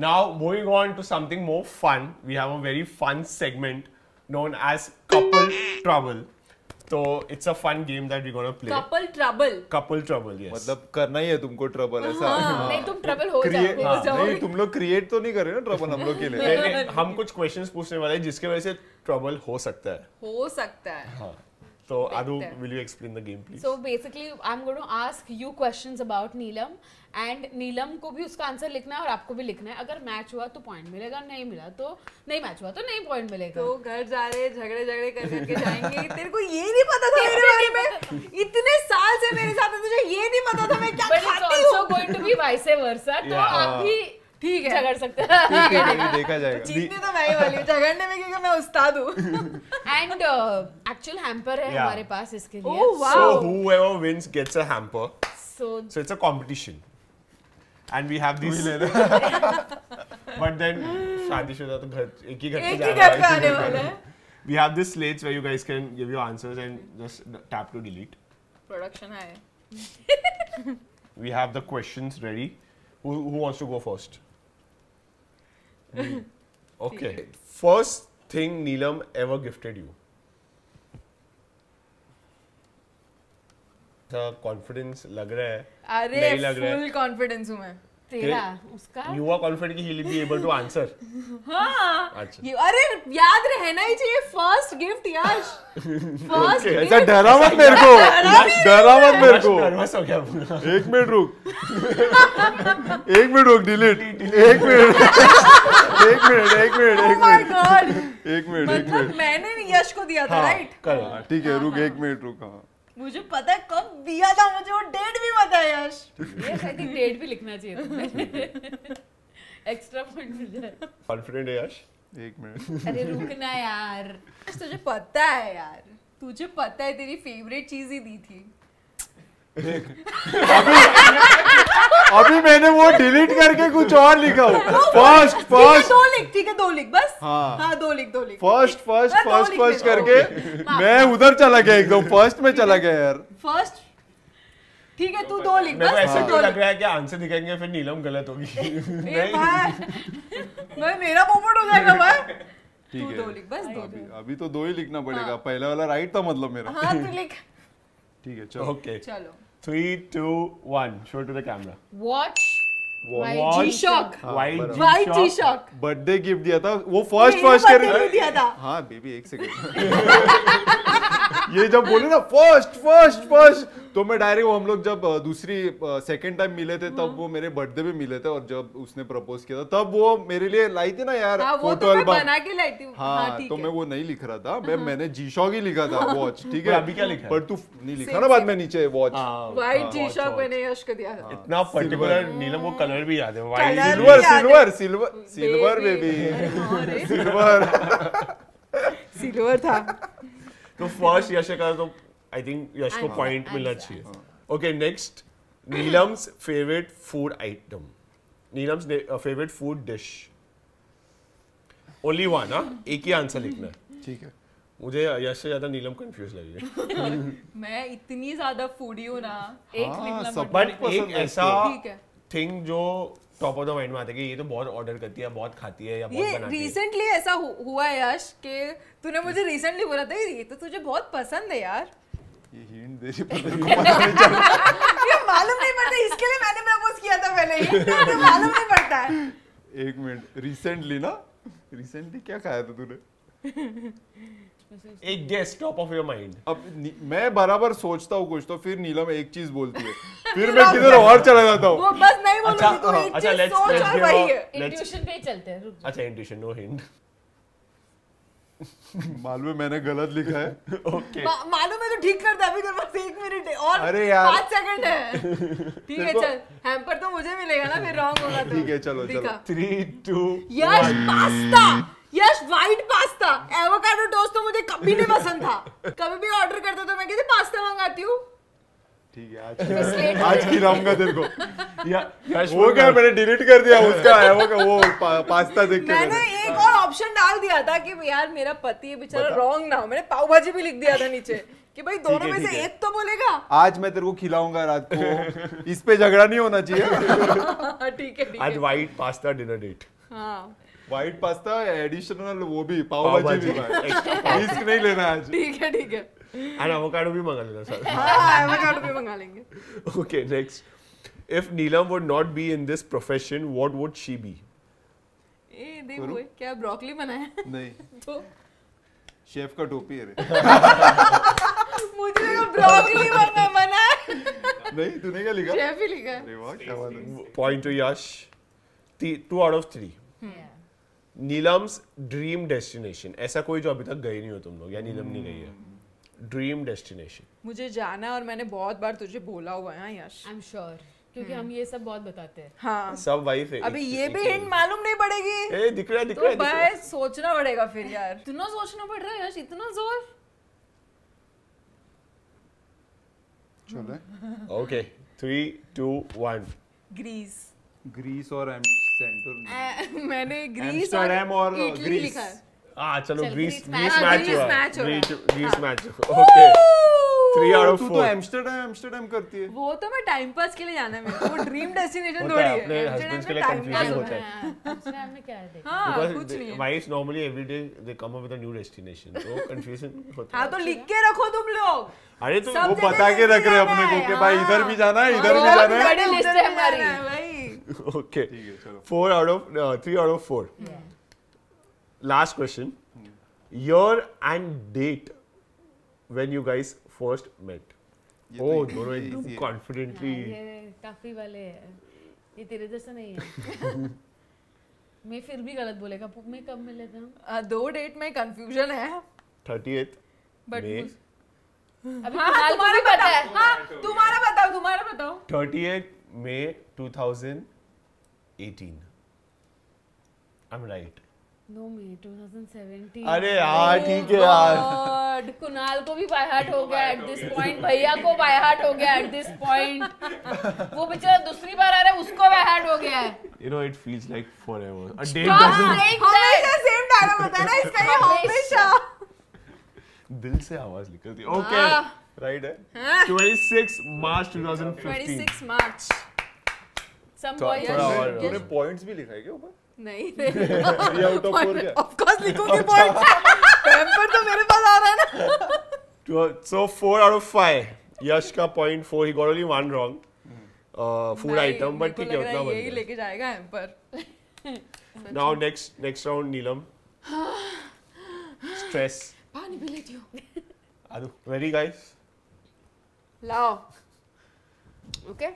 Now moving on to something more fun, we have a very fun segment known as Couple Trouble. So it's a fun game that we're gonna play. Couple Trouble. Couple Trouble, yes. मतलब करना ही है तुमको trouble ऐसा. नहीं तुम trouble हो जाओ. नहीं तुम लोग क्रिएट तो नहीं कर रहे ना ट्रबल हम लोग के लिए. नहीं, हम कुछ क्वेश्चंस पूछने वाले हैं जिसके वजह से ट्रबल हो सकता है. हो सकता है. हाँ. So Adu, will you explain the game, please? So basically, I'm going to ask you questions about Neelam, and Neelam को भी उसका आंसर लिखना है और आपको भी लिखना है. अगर मैच हुआ तो पॉइंट मिलेगा, नहीं मिला तो नहीं, मैच हुआ तो नहीं पॉइंट मिलेगा. तो घर जा रहे झगड़े करके जाएंगे. तेरे को ये नहीं पता था मेरे बारे में, इतने साल से मेरे साथ है, तुझे ये नहीं पता था मैं क्या But it's खाती हूँ. also going to be vice versa. तो आप भी ठीक है, झगड़ सकते हैं. ठीक है, देखा जाएगा. जीतने तो मैं ही वाली हूँ, झगड़ने में क्योंकि मैं उस्ताद हूँ. एंड एक्चुअल हैम्पर है हमारे पास इसके लिए. Oh, wow. So whoever wins gets a hamper. So it's a competition. And we have these. But then शादीशुदा तो घर एक ही घर पे आने वाला है. We have this slates where you guys can give your answers and just tap to delete. Production है. We have the questions ready. Who wants to go first? Okay. First thing Neelam ever gifted you. Confidence लग रहा है. अरे full confidence हूँ मैं. तेरा उसका You are confident कि he will be able to answer. हाँ. अच्छा. अरे याद रहना ही चाहिए फर्स्ट गिफ्ट यश. फर्स्ट ऐसा डरा मत मेरे को, डरा मत मेरे को. नर्वस हो गया पूरा. 1 मिनट रुक. 1 मिनट रुक, delete. 1 minute. 1 minute. Oh my God. 1 minute. मतलब मैंने यश को दिया था, राइट? करेक्ट. ठीक है, रुक 1 मिनट रुक. हाँ मुझे पता है कब दिया था, मुझे वो डेट भी पता है यश. ये शायद डेट भी लिखना चाहिए तुम्हें. एक्स्ट्रा पॉइंट मिल जाए. कॉन्फिडेंट है यश. 1 मिनट. अरे रुकना यार. तुझे पता है यार, तुझे पता है तेरी फेवरेट चीज ही दी थी. अभी मैंने वो डिलीट करके कुछ और लिखा हो. फर्स्ट ठीक है, 2 लिख बस. हाँ 2 लिख. फर्स्ट करके मैं उधर चला गया, एकदम फर्स्ट में चला गया यार. फर्स्ट ठीक है, तू 2 लिख मेरे को बस. ऐसा क्यों लग रहा है कि आंसर दिखाएंगे फिर नीलम गलत होगी. नहीं मेरा पोपट हो जाएगा भाई. ठीक तू 2 लिख बस. अभी तो 2 ही लिखना पड़ेगा. पहला वाला राइट था मतलब मेरा. हाँ तू लिख. ठीक है चलो. ओके. चलो 3, 2, 1. Show to the camera. Watch. G-Shock. White G-Shock. Birthday gift दिया था वो फर्स्ट मेरे करके birthday में दिया था. हाँ बेबी 1 सेकंड. ये जब बोले ना फर्स्ट फर्स्ट फर्स्ट, तो मैं डायरेक्ट, हम लोग जब दूसरी सेकंड टाइम मिले थे तब वो मेरे बर्थडे पे मिले थे, और जब उसने प्रपोज किया था तब वो मेरे लिए लाई थी ना यार फोटो एल्बम बना के लाई थी। हाँ, तो मैं वो नहीं लिख रहा था, मैंने G-Shock ही लिखा था वॉच, ठीक है। अभी क्या लिखा है? पर तू नहीं लिखा ना बाद में नीचे वॉच, व्हाइट G-Shock मैंने यश को दिया था। इतना पर्टिकुलर नीलम को कलर भी याद है, white silver silver silver silver baby silver silver था। तो फर्स्ट यश का तो आई थिंक यश को पॉइंट मिलना चाहिए। Okay, next Neelam's favourite food item, Neelam's favourite food dish. Only one, हाँ, एक ही आंसर लिखना है। ठीक है। मुझे यश से ज्यादा नीलम कंफ्यूज लगी है। मैं इतनी ज्यादा फूडी हूँ ना, एक लिखना सब पड़ता बट एक ऐसा ठीक है। थिंग जो टॉप ऑफ द माइंड में आता है कि ये तो बहुत ऑर्डर करती है, बहुत खाती है या बहुत ये बनाती है। रिसेंटली ऐसा हुआ है यश के तूने मुझे रिसेंटली बोला था ये तो तुझे बहुत पसंद है यार। ये हिंट दे रही, पता नहीं पता नहीं चल रहा। ये मालूम नहीं पड़ता, इसके लिए मैंने प्रपोज किया था पहले ही, तो मालूम नहीं पड़ता है। एक मिनट, रिसेंटली ना, रिसेंटली क्या खाया था तूने? एक guess top of your mind. अब मैं बराबर सोचता हूँ कुछ, तो फिर नीलम एक चीज बोलती है, फिर मैं किधर और चला जाता हूँ। वो बस नहीं बोलूंगी, अच्छा, तू एक अच्छा, चीज let's- सोच let's और give वही a- है। इंट्यूशन पे ही चलते हैं, रुक जा। अच्छा, इंट्यूशन, नो हिंट। मालूम है मैंने गलत लिखा है। ओके, मालूम है तो ठीक कर दे, अभी तेरे पास 1 मिनट है और अरे यार। 5 सेकंड है। ठीक है चल, हैम्पर तो मुझे मिलेगा ना, फिर रॉन्ग होगा तो। ठीक है, चलो, चलो। दिखा। 3 2 यश पास्ता, यश व्हाइट पास्ता, एवोकाडो टोस्ट तो मुझे कभी नहीं पसंद था। कभी भी ऑर्डर करते तो मैं कहती पास्ता मंगाती हूँ। ठीक है, आज खिलाऊंगा तेरे को। यश वो क्या, मैंने डिलीट कर दिया उसका है वो पास्ता देख के मैंने एक और ऑप्शन डाल दिया था कि यार मेरा पति है बेचारा रॉन्ग ना हो, मैंने पाव भाजी भी लिख दिया था नीचे कि भाई दोनों में से एक तो बोलेगा। आज मैं तेरे को खिलाऊंगा रात को, इस पे झगड़ा नहीं होना चाहिए। ठीक है ठीक आज है। White pasta dinner date. हाँ व्हाइट पास्ता एडिशनल, वो भी पाव भाजी भी, रिस्क नहीं लेना आज। ठीक है ठीक है। एंड एवोकाडो भी मंगा लेना सर। हाँ एवोकाडो भी मंगा लेंगे। Okay, next. If Neelam would not be in this profession, what would she be? ए देखो क्या ब्रोकली बनाया है? नहीं, तो शेफ का टोपी है रे। मुझे लगा ब्रोकली बना है। नहीं, तूने क्या लिखा? शेफ ही लिखा है। अरे वाह, क्या बात है। Point to Yash. 2 out of 3. Neelam's dream destination, ऐसा कोई जो अभी तक गए नहीं हो तुम लोग, या नीलम नहीं गई है। ड्रीम डेस्टिनेशन मुझे जाना है और मैंने बहुत बार तुझे बोला हुआ है। हाँ यश, आई एम श्योर, क्योंकि हम ये सब बहुत बताते हैं। हाँ सब वाइफ है। अभी ये भी हिंट मालूम नहीं पड़ेगी ए दिख रहा है, दिख तो रहा है, दिख रहा है। भाई सोचना पड़ेगा फिर यार। इतना सोचना पड़ रहा है यश, इतना जोर। चलो, Okay, 3 2 1. ग्रीस। ग्रीस और सेंटर, मैंने ग्रीस एम्स्टर्डम और इटली ग्रीस। लिखा है। Ah, चलो चल, Greece Greece Greece match- match Greece हुआ। match हो रहा है। Greece match. Okay. 3 out of तू 4. तो एम्स्टर्डम करती है। वो तो मैं टाइम पास के लिए जाना है मेरे को, वो ड्रीम डेस्टिनेशन होता थोड़ी है, है। अपने Amsterdam husbands के में लिए time confusing pass होता है। एम्स्टर्डम में क्या है देख। हाँ Because कुछ नहीं है। wives normally every day they come up with a new destination, so confusion होता हाँ है। तो लिख के रखो तुम लोग। अरे तो सब वो जगह बता के लेके रख रहे जाना अपने को है, कि भाई हाँ। इधर भी जाना है, इधर भी बहुत जाना है। बड़ी लिस्ट है हमारी। भाई Okay. ठीक है, चलो। 3 out of 4. Last question. Year and date when you guys first met. ये तो Oh, easy दोनों है, एकदम easy है। confidently. ये काफी वाले हैं, ये तेरे जैसा नहीं है। मैं फिर भी गलत बोलेगा, मैं कब मिले थे हम? 2 डेट में कंफ्यूजन है 30th बट May. अभी हाँ फिलहाल तुम्हारा को भी पता है। हाँ तुम्हारा बताओ 30th May 2018. I'm right. No मई 2017। अरे यार ठीक है यार. God. कुणाल को भी बाय हार्ट हो गया एट दिस पॉइंट, भैया को बाय हार्ट हो गया एट दिस पॉइंट, वो बेचारा दूसरी बार आ रहा है, उसको बाय हार्ट हो गया है। You know it feels like forever. A date Stop doesn't. saying हमेशा that. सेम डायलॉग होता है ना इसका, ये हमेशा। दिल से आवाज निकलती है. Okay. राइट है। 26 March 2015. 26 मार्च। Some थोड़ा boy और- तूने पॉइंट्स भी लिखा है क्या ऊपर? नहीं 3 out of 4 क्या? ऑफ कोर्स लिखूंगी पॉइंट, पेपर तो मेरे पास आ रहा है ना। So 4 out of 5. Yash का point 4. He got only one wrong. Food नहीं, item, मेरे but को ठीक है लग रहा उतना है यही बन लेके जाएगा hamper. Now next round Neelam. Stress. पानी पी लेती हूँ। Adu, ready guys? लाओ. Okay?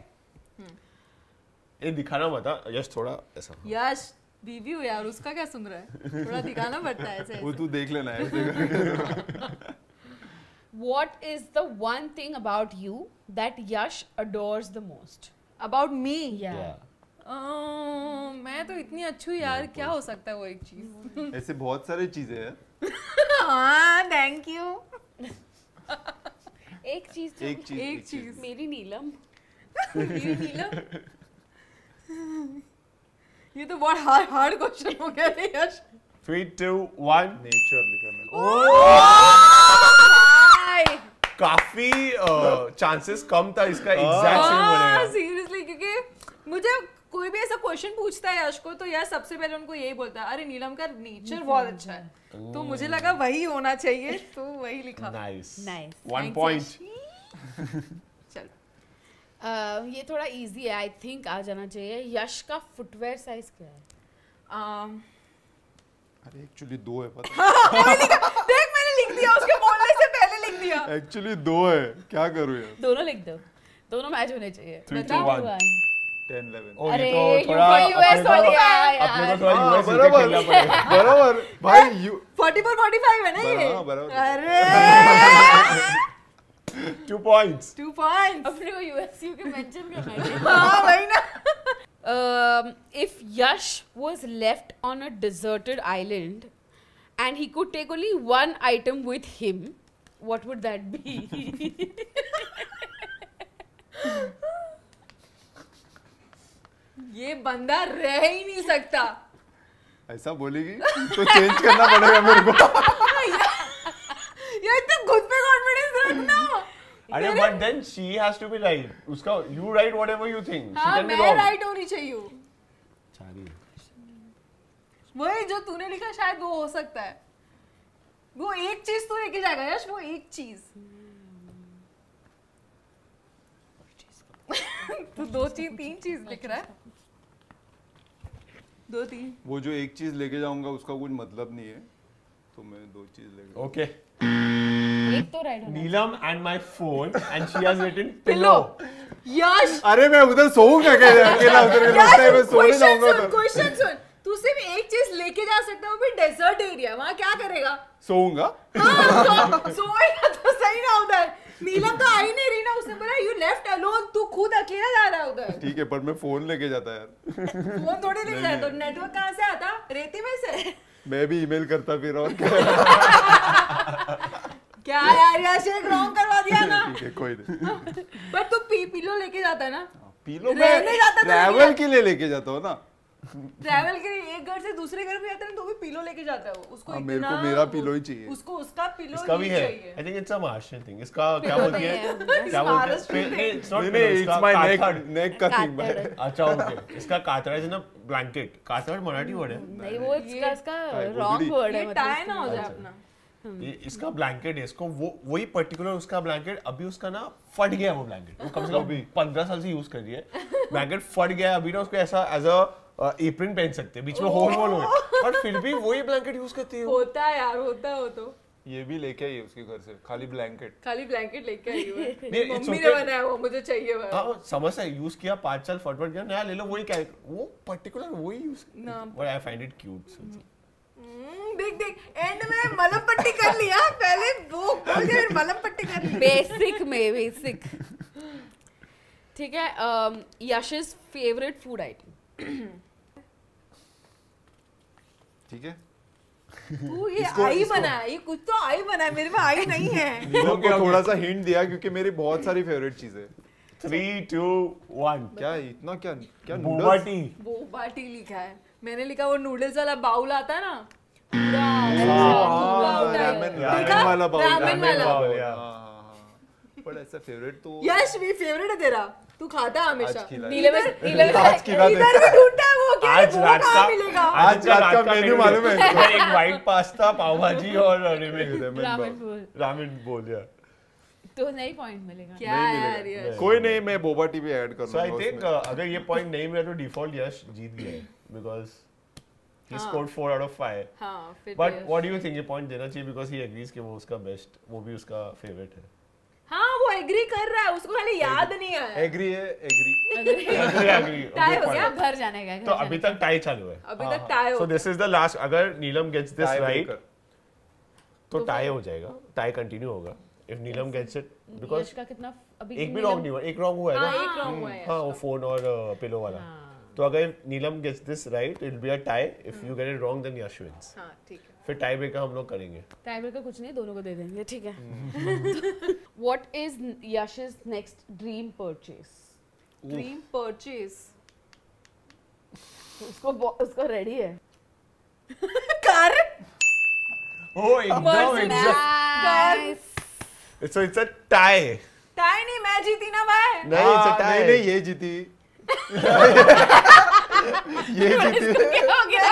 ये दिखाना मत हाँ, यश थोड़ा ऐसा. यश रिव्यू यार उसका क्या सुन रहा है? थोड़ा दिखाना पड़ता है ऐसे. वो तू देख लेना है ऐसे What is the one thing about you that Yash adores the most? About me. Yeah. मैं तो इतनी अच्छी हूँ यार, क्या हो सकता है वो एक चीज? ऐसे बहुत सारी चीजें हैं. हाँ, थैंक यू. एक चीज एक चीज. मेरी नीलम. ये नीलम. ये तो बहुत हार्ड क्वेश्चन हो गया है यश. 3, 2, 1. नेचर लिखा मैंने. काफी चांसेस कम था इसका एग्जैक्ट सेम होने का. सीरियसली, क्योंकि मुझे कोई भी ऐसा क्वेश्चन पूछता है यश को तो यार सबसे पहले उनको यही बोलता है, अरे नीलम का नेचर बहुत अच्छा है. तो मुझे लगा वही होना चाहिए, तो वही लिखा. नाइस. Nice. 1 point. चल. ये थोड़ा इजी है, आई थिंक आ जाना चाहिए. यश का फुटवेयर साइज क्या है? अरे एक्चुअली 2 है पता. देख मैंने लिख दिया, उसके बोलने से पहले लिख दिया. एक्चुअली 2 है, क्या करूँ यार. दोनों लिख दो, दोनों मैच होने चाहिए. 3, 2, 1. 10, 11. ओ, अरे ये तो you थोड़ा for US हो गया अपने को यार. थोड़ा हाँ, यूएस क्रिकेट खेलना पड़ेगा. बराबर भाई. 44-45 है ना ये? हाँ, बराबर. अरे 2 points. 2 points. अपने को यूएसयू के मेंशन करना है. हाँ वही ना. If Yash was left on a deserted island and he could take only one item with him, what would that be? ये बंदा रह ही नहीं सकता. ऐसा बोलेगी तो चेंज करना पड़ेगा मेरे को. ये तो खुद पे कॉन्फिडेंस रखना. अरे but then she has to be right. उसका you write whatever you think. She हाँ can be मैं wrong. राइट होनी चाहिए. चारी. वही जो तूने लिखा शायद वो हो सकता है. वो एक चीज तो लेके जाएगा यश, वो एक चीज. तू 2-3 चीज लिख रहा है. 2-3. वो जो एक चीज लेके जाऊंगा उसका कुछ मतलब नहीं है, तो मैं 2 चीज लेके. Okay. एक तो राइट होना. Neelam and my phone and she has written pillow. यश अरे मैं उधर सोऊंगा अकेला उधर लगता है मैं सोने जाऊंगा तो. क्वेश्चन सुन. तू सिर्फ एक चीज लेके जा सकता है, वो भी डेजर्ट एरिया. वहाँ क्या करेगा? सोऊंगा. सोएगा तो सही ना उधर. नीलम तो आई नहीं रही ना, उसने बोला यू लेफ्ट अलोन, तू खुद अकेला जा रहा है उधर. ठीक है पर मैं फोन लेके जाता यार. फोन थोड़ी लेके जाता. तो नेटवर्क कहाँ से आता? रेती में से. मैं भी ईमेल करता फिर और क्या. क्या यार यश एक रॉन्ग करवा दिया ना. ठीक है कोई नहीं. पर तू पिलो लेके जाता है ना. पीलो रहने मैं जाता तो ट्रैवल के लिए लेके जाता हूँ ना. ट्रैवल के लिए एक घर से दूसरे घर पे जाता है ना, तो भी पिलो लेके जाता है वो. उसको हाँ, मेरे को इतना- मेरा पिलो ही चाहिए. उसको उसका पिलो इसका भी ही है. चाहिए. I think it's a Martian thing. इसका क्या बोलती है? क्या बोलती है? महाराष्ट्र में. नहीं, it's not नहीं pillow, नहीं इसका इट्स माय काथड़. नेक का थिंग भाई. अच्छा ओके. इसका कातरा है ना ब्लैंकेट. कातड़ मराठी वर्ड है. नहीं वो इसका काय रॉन्ग बोलती? वर्ड है. ये मतलब टाई ना हो जाए अच्छा. अपना. ये इसका ब्लैंकेट है. इसको वो वही पर्टिकुलर उसका ब्लैंकेट अभी उसका ना फट गया वो ब्लैंकेट. वो कम से कम 15 साल से यूज कर रही है. ब्लैंकेट फट गया अभी ना, उसको ऐसा एज अ एप्रन पहन सकते हैं, बीच में होल हो, पर फिर भी वही ब्लैंकेट यूज करती है. होता है यार, होता है वो तो. ये भी लेके आई है उसके घर से खाली ब्लैंकेट. खाली ब्लैंकेट लेके आई हुई है. नहीं, it's मम्मी ने okay. बनाया वो, मुझे चाहिए वो. हाँ समझ है. यूज किया 5 साल फटफट गया, नया ले लो. वही क्या वो पर्टिकुलर वही यूज. ना. But I find it cute. देख देख एंड में मलम पट्टी कर लिया. पहले वो बोल के फिर मलम पट्टी कर ली. बेसिक में बेसिक. ठीक है. यश's फेवरेट फूड आइटम. ठीक है. तू ये आई बनाया, ये कुछ तो आई बनाया. मेरे में आई नहीं है. लोगों को थोड़ा सा हिंट दिया क्योंकि मेरी बहुत सारी फेवरेट चीजें. 3, 2, 1. क्या इतना क्या क्या बोबा नूडल्स. टी. वो बाटी लिखा है. मैंने लिखा वो नूडल्स वाला बाउल आता है ना. पूरा ramen देखा? वाला बाउल. ramen वाला. बाउल, या. पर ऐसा फेवरेट तो यश भी फेवरेट है तेरा. तू खाता है हमेशा. आज खिलाया. नीले में आज खिला दे. इधर भी ढूंढता है वो. क्या आज वो रात कहाँ का मिलेगा? आज रात का मेन्यू मालूम है. एक व्हाइट पास्ता, पाव भाजी और रामेन बोल. रामेन बोल या. तो नहीं पॉइंट मिलेगा. क्या यार यश. कोई नहीं मैं बोबा टी भी ऐड कर सो आई लूंगा थिंक उसमें. अगर ये पॉइंट नहीं मिला तो डिफॉल्ट यश जीत गया है, because He scored 4 out of 5. हाँ फिर But what do you think? ये point देना चाहिए because he agrees कि वो उसका best, वो भी उसका favorite है. हाँ वो एग्री कर रहा है, उसको खाली याद नहीं है. एग्री है, एग्री. Agree. Tie हो Good गया? point. घर जाने का तो अभी तक tie चालू है. अभी तक tie हो So this is the last. अगर नीलम gets this right, Tiebreaker. तो tie हो जाएगा. Tie continue होगा. If Neelam gets it, because यश का कितना अभी एक भी wrong नहीं हुआ. एक wrong हुआ है हाँ ना? एक wrong हुआ है. हाँ वो phone और pillow वाला. तो अगर नीलम gets this right, it will be a tie. If you get it wrong, then Yash wins. हाँ ठीक है. फिर tie breaker हम लोग करेंगे. टाइमर का कुछ नहीं, दोनों को दे देंगे, ठीक है. What is Yash's next dream purchase? Dream purchase. उसको रेडी है. कार. Oh, एकदम. Nice. So it's a tie. Tie नहीं, मैं जीती ना भाई. नहीं, it's a tie. नहीं नहीं ये जीती. ये जीती. क्या हो गया?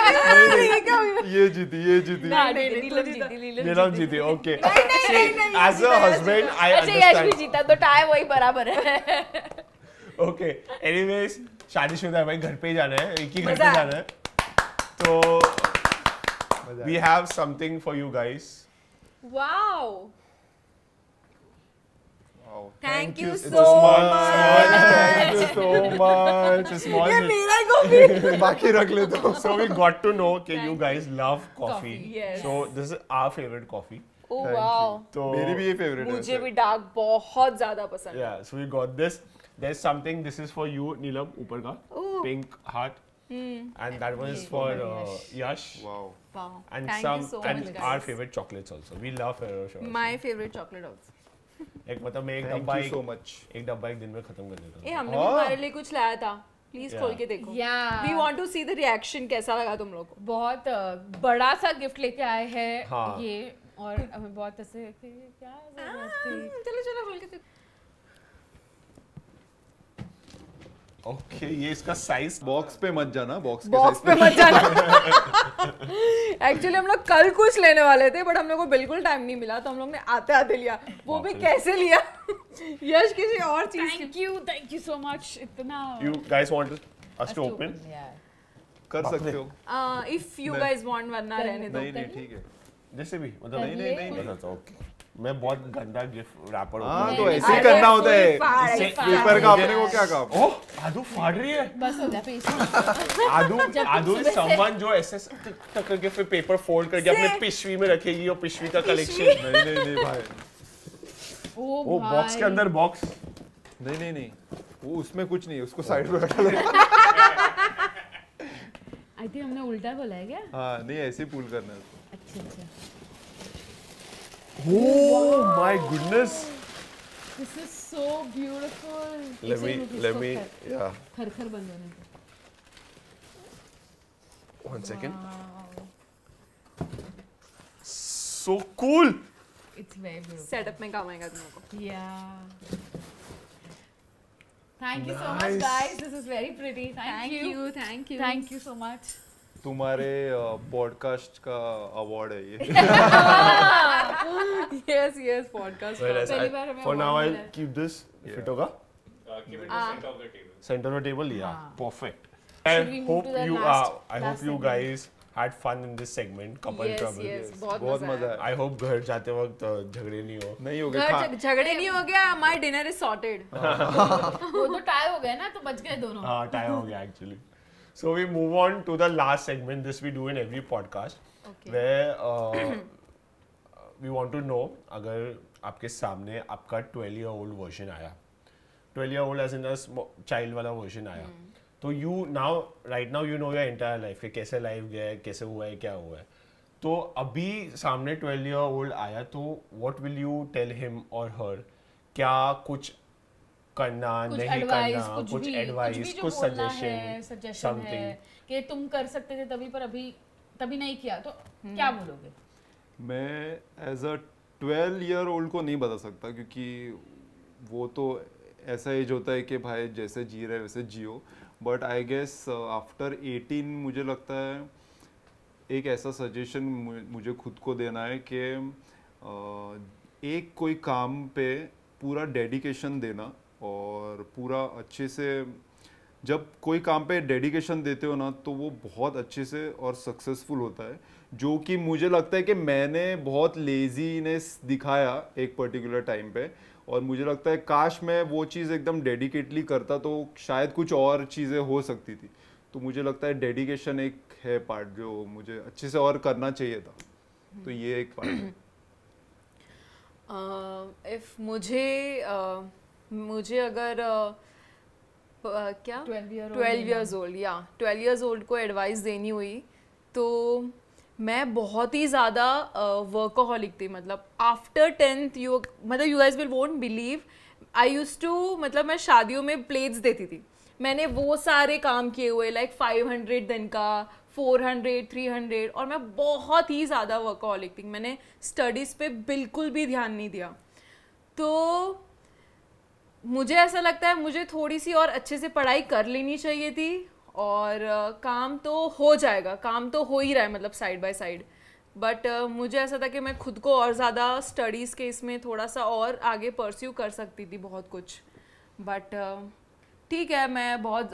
ये जीती, ये जीती. नहीं, नीलम जीती. Okay. नहीं, As a husband, I अच्छा यश भी understand. जीता तो टाई वही बराबर है. Okay. Anyways, शादीशुदा है भाई, घर पे ही जाना है, एक ही घर पे मजा है. जाना है. तो we have something for you guys. Wow. Wow. Thank you It's a so small, much. Thank you so much. It's a small ये bit. मेरा कॉफी. बाकी रख ले तो. So we got to know that you guys love coffee. yes. So this is our favorite coffee. Oh Thank wow. तो मेरी भी ये फेवरेट है. मुझे भी डार्क बहुत ज्यादा पसंद है. yeah, so we got this. There's something. This is for you, Neelam, ऊपर का Ooh. pink heart, and that one is for Yash. Wow. Wow. And Thank some you so and much, our guys. favorite chocolates also. We love Ferrero Rocher. My favorite chocolate also. एक मतलब मैं एक Thank डब्बा you so much. एक डब्बा एक दिन में खत्म कर देता ए हूँ. हमने भी तुम्हारे लिए कुछ लाया था. Please Yeah. खोल के देखो. Yeah. We want to see the reaction. कैसा लगा तुम लोग को? बहुत बड़ा सा गिफ्ट लेके आए हैं हाँ. ये, और हमें बहुत ऐसे कि क्या जरूरत थी. चलो चलो खोल के देखो. Okay, ये इसका size. बॉक्स पे मत जाना, बॉक्स के बॉक्स साइज पे मत जाना. एक्चुअली हम लोग कल कुछ लेने वाले थे बट हम लोग को बिल्कुल टाइम नहीं मिला तो हम लोग ने आते आते लिया. वो भी कैसे लिया? यश किसी और चीज की. Thank you so much. इतना You guys want us to open? कर सकते हो. इफ यू नहीं. गाइस वांट वरना रहने दो. नहीं नहीं ठीक है. जैसे भी मतलब नहीं नहीं नहीं नहीं. अच्छा ओके. मैं बहुत गंदा गिफ्ट रैपर हाँ हूँ. तो ऐसे ही अरे करना होता है. फुल फाड़, इससे फाड़. पेपर का अपने को क्या काम. ओह आदू फाड़ रही है. बस हो गया पेश. आदू समवन जो ऐसे टक करके फिर पेपर फोल्ड करके अपने पिशवी में रखेगी और पिशवी का कलेक्शन. नहीं नहीं नहीं भाई. वो बॉक्स के अंदर बॉक्स. नहीं नहीं नहीं. वो उसमें कुछ नहीं है, उसको साइड पे रखा ले. आई थिंक हमने उल्टा बोला है क्या? हाँ नहीं ऐसे ही पुल करना है उसको. अच्छा अच्छा. Oh my goodness. This is so beautiful. Let me yeah. खर बंद होने को. 1 second. Wow. So cool. It's very beautiful. Setup में काम आएगा तुम लोग को. Yeah. Thank you so much, Nice. guys. This is very pretty. Thank you. Thank Thank you so much. तुम्हारे पॉडकास्ट का अवार्ड है ये. Yes yes podcast. Well, as पहली बार हमें for now award I'll मिला है. keep this. Yeah. Fit होगा? Keep it to center of the table. Center of the table, yeah. हाँ. Perfect. Should we I move hope to the you last- I last hope you segment? guys had fun in this segment. Couple yes trouble. Yes बहुत बहुत मजा मजा है. I hope घर जाते वक्त झगड़े नहीं हो. नहीं हो गया. घर झगड़े नहीं हो गया. My dinner is sorted. वो तो टाई हो गए ना, तो बच गए दोनों. हाँ, time हो गया actually. So we move on to the last segment. This we do in every podcast. Okay. Where we want to know अगर आपके सामने आपका 12-year-old version आया. 12-year-old as in a child वाला version आया. तो right now you know your entire life कि कैसे लाइफ गया है, कैसे हुआ है, क्या हुआ है. तो अभी सामने 12-year-old आया तो what will you tell him or her? क्या कुछ करना कुछ नहीं एडवाइस, करना, कुछ कुछ भी एडवाइस, जो कुछ बोलना है, सजेशन, सजेशन है कि तुम कर सकते थे तभी पर अभी तभी नहीं किया, तो क्या बोलोगे? मैं एज अ 12-year-old को नहीं बता सकता क्योंकि वो तो ऐसा एज होता है कि भाई जैसे जी रहे वैसे जियो. बट आई गेस आफ्टर 18 मुझे लगता है एक ऐसा सजेशन मुझे खुद को देना है कि एक कोई काम पे पूरा डेडिकेशन देना और पूरा अच्छे से जब कोई काम पे डेडिकेशन देते हो ना तो वो बहुत अच्छे से और सक्सेसफुल होता है, जो कि मुझे लगता है कि मैंने बहुत लेजीनेस दिखाया एक पर्टिकुलर टाइम पे, और मुझे लगता है काश मैं वो चीज़ एकदम डेडिकेटली करता तो शायद कुछ और चीज़ें हो सकती थी। तो मुझे लगता है डेडिकेशन एक है पार्ट जो मुझे अच्छे से और करना चाहिए था, तो ये एक पार्ट है। इफ मुझे अगर क्या 12 years old या 12 years old को एडवाइस देनी हुई तो मैं बहुत ही ज़्यादा वर्कोहॉलिक थी। मतलब after 10th you guys will won't believe, I used to, मतलब मैं शादियों में प्लेट्स देती थी। मैंने वो सारे काम किए हुए, लाइक 500 दिन का, 400, 300, और मैं बहुत ही ज़्यादा वर्कोहॉलिक थी। मैंने स्टडीज़ पे बिल्कुल भी ध्यान नहीं दिया। तो मुझे ऐसा लगता है मुझे थोड़ी सी और अच्छे से पढ़ाई कर लेनी चाहिए थी, और काम तो हो जाएगा, काम तो हो ही रहा है, मतलब साइड बाय साइड। बट मुझे ऐसा था कि मैं खुद को और ज़्यादा स्टडीज़ के इसमें थोड़ा सा और आगे परस्यू कर सकती थी बहुत कुछ। बट ठीक है, मैं बहुत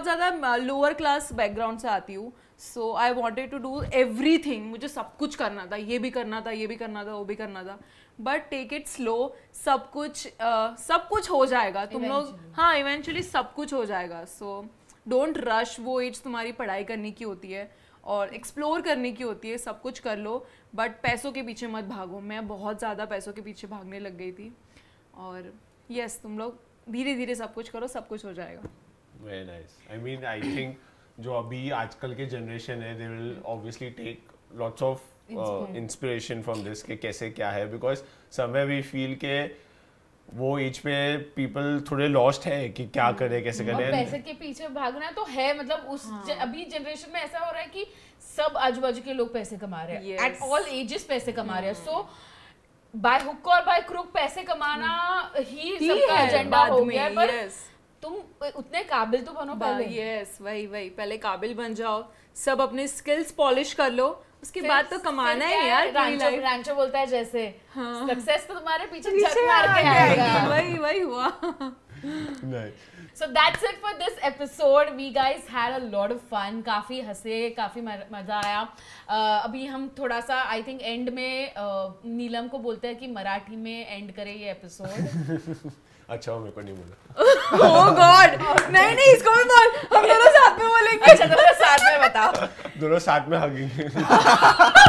ज़्यादा लोअर क्लास बैकग्राउंड से आती हूँ, so I wanted to do everything. मुझे सब कुछ करना था, ये भी करना था, ये भी करना था, वो भी करना था। बट टेक इट स्लो, सब कुछ हो जाएगा तुम लोग, हाँ इवेंचुअली सब कुछ हो जाएगा। सो डोंट रश, वो एज तुम्हारी पढ़ाई करने की होती है और एक्सप्लोर करने की होती है, सब कुछ कर लो, बट पैसों के पीछे मत भागो। मैं बहुत ज़्यादा पैसों के पीछे भागने लग गई थी, और यस तुम लोग धीरे धीरे सब कुछ करो, सब कुछ हो जाएगा। Very nice. I mean I think जो अभी आजकल के जनरेशन है, they will obviously take lots of inspiration from this कि कैसे क्या है, बिकॉज समवेयर वी फील के वो एज पे पीपल थोड़े लॉस्ट है कि क्या करे, कैसे करे। पैसे के पीछे भागना तो है, मतलब उस अभी जनरेशन में ऐसा हो रहा है कि सब आजू बाजू के लोग पैसे कमा रहे हैं, एट ऑल एजेस पैसे कमा रहे हैं। सो बाय हुक और बाय क्रुक पैसे कमाना ही सबका एजेंडा हो गया, पर तुम उतने काबिल तो बनो पहले। यस वही पहले काबिल बन जाओ, सब अपने स्किल्स पॉलिश कर लो, उसके बाद तो कमाना है यार। रांचो बोलता है जैसे सक्सेस तो तुम्हारे पीछे झक मार के आएगा। वही हुआ। So that's it for this episode. We guys had a lot of fun. काफी हंसे, काफी मजा आया। अभी हम थोड़ा सा आई थिंक एंड में नीलम को बोलते हैं कि मराठी में एंड करें ये एपिसोड। अच्छा, मेरे को नहीं बोला। Oh God! नहीं इसको भी बोल, हम दोनों साथ में बोलेंगे। अच्छा दोनों साथ में बताओ। दोनों साथ में हगेंगे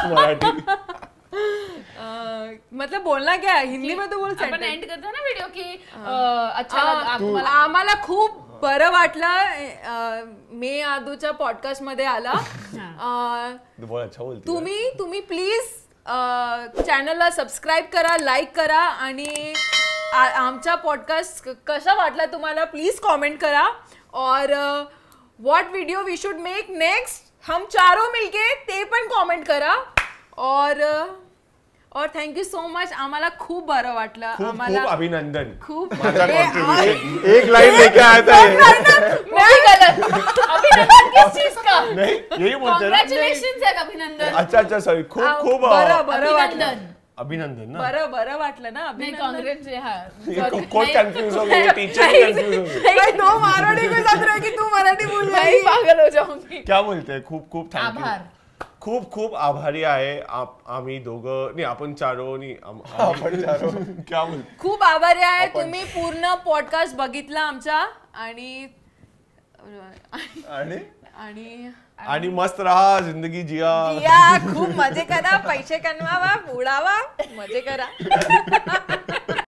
मराठी। मतलब बोलना क्या है, हिंदी में तो बोल सकते। आपण एंड करतो ना व्हिडिओ की अच्छा आम्हाला खूप बरं वाटलं मे आदूच्या पॉडकास्ट मध्ये आला। बहुत अच्छा बोलते। तुम्ही प्लीज चॅनलला सबस्क्राईब करा, लाईक करा, आणि आमचा पॉडकास्ट कसा वाटला तुम्हाला प्लीज कमेंट करा, और what video we should make next हम चारों मिलके ते पण कमेंट करा। और थँक्यू सो मच, आम्हाला खूप बरं वाटलं। आम्हाला खूप अभिनंदन। खूप एक लाइन लेके आया था मैं गलत। अभिनंदन किस चीज का? नहीं यही बोलते ना। कांग्रेचुलेशंस है अभिनंदन। अच्छा सॉरी, खूप अभिनंदन अभिनंदन ना। बरं वाटलं ना नहीं कांग्रेस कोई कंफ्यूज हो गए, टीचर भी कंफ्यूज हो गए। दो मारवाड़ी को साथ रह कि तू मराठी बोल मैं ही पागल हो जाऊंगी। क्या बोलते हैं, खूप थँक्यू। आभार, खूप आभारी आहे आम्ही दोघं, नाही आपण चारो, नाही आपण चारो क्या बोलतो, खूप आभारी आहे। तुम्ही पूर्ण पॉडकास्ट बघितला आमचा, आणि मस्त रहा, जिंदगी जिया, खूप मजे करा, पैसे कमवावा, उडावा, मजे करा।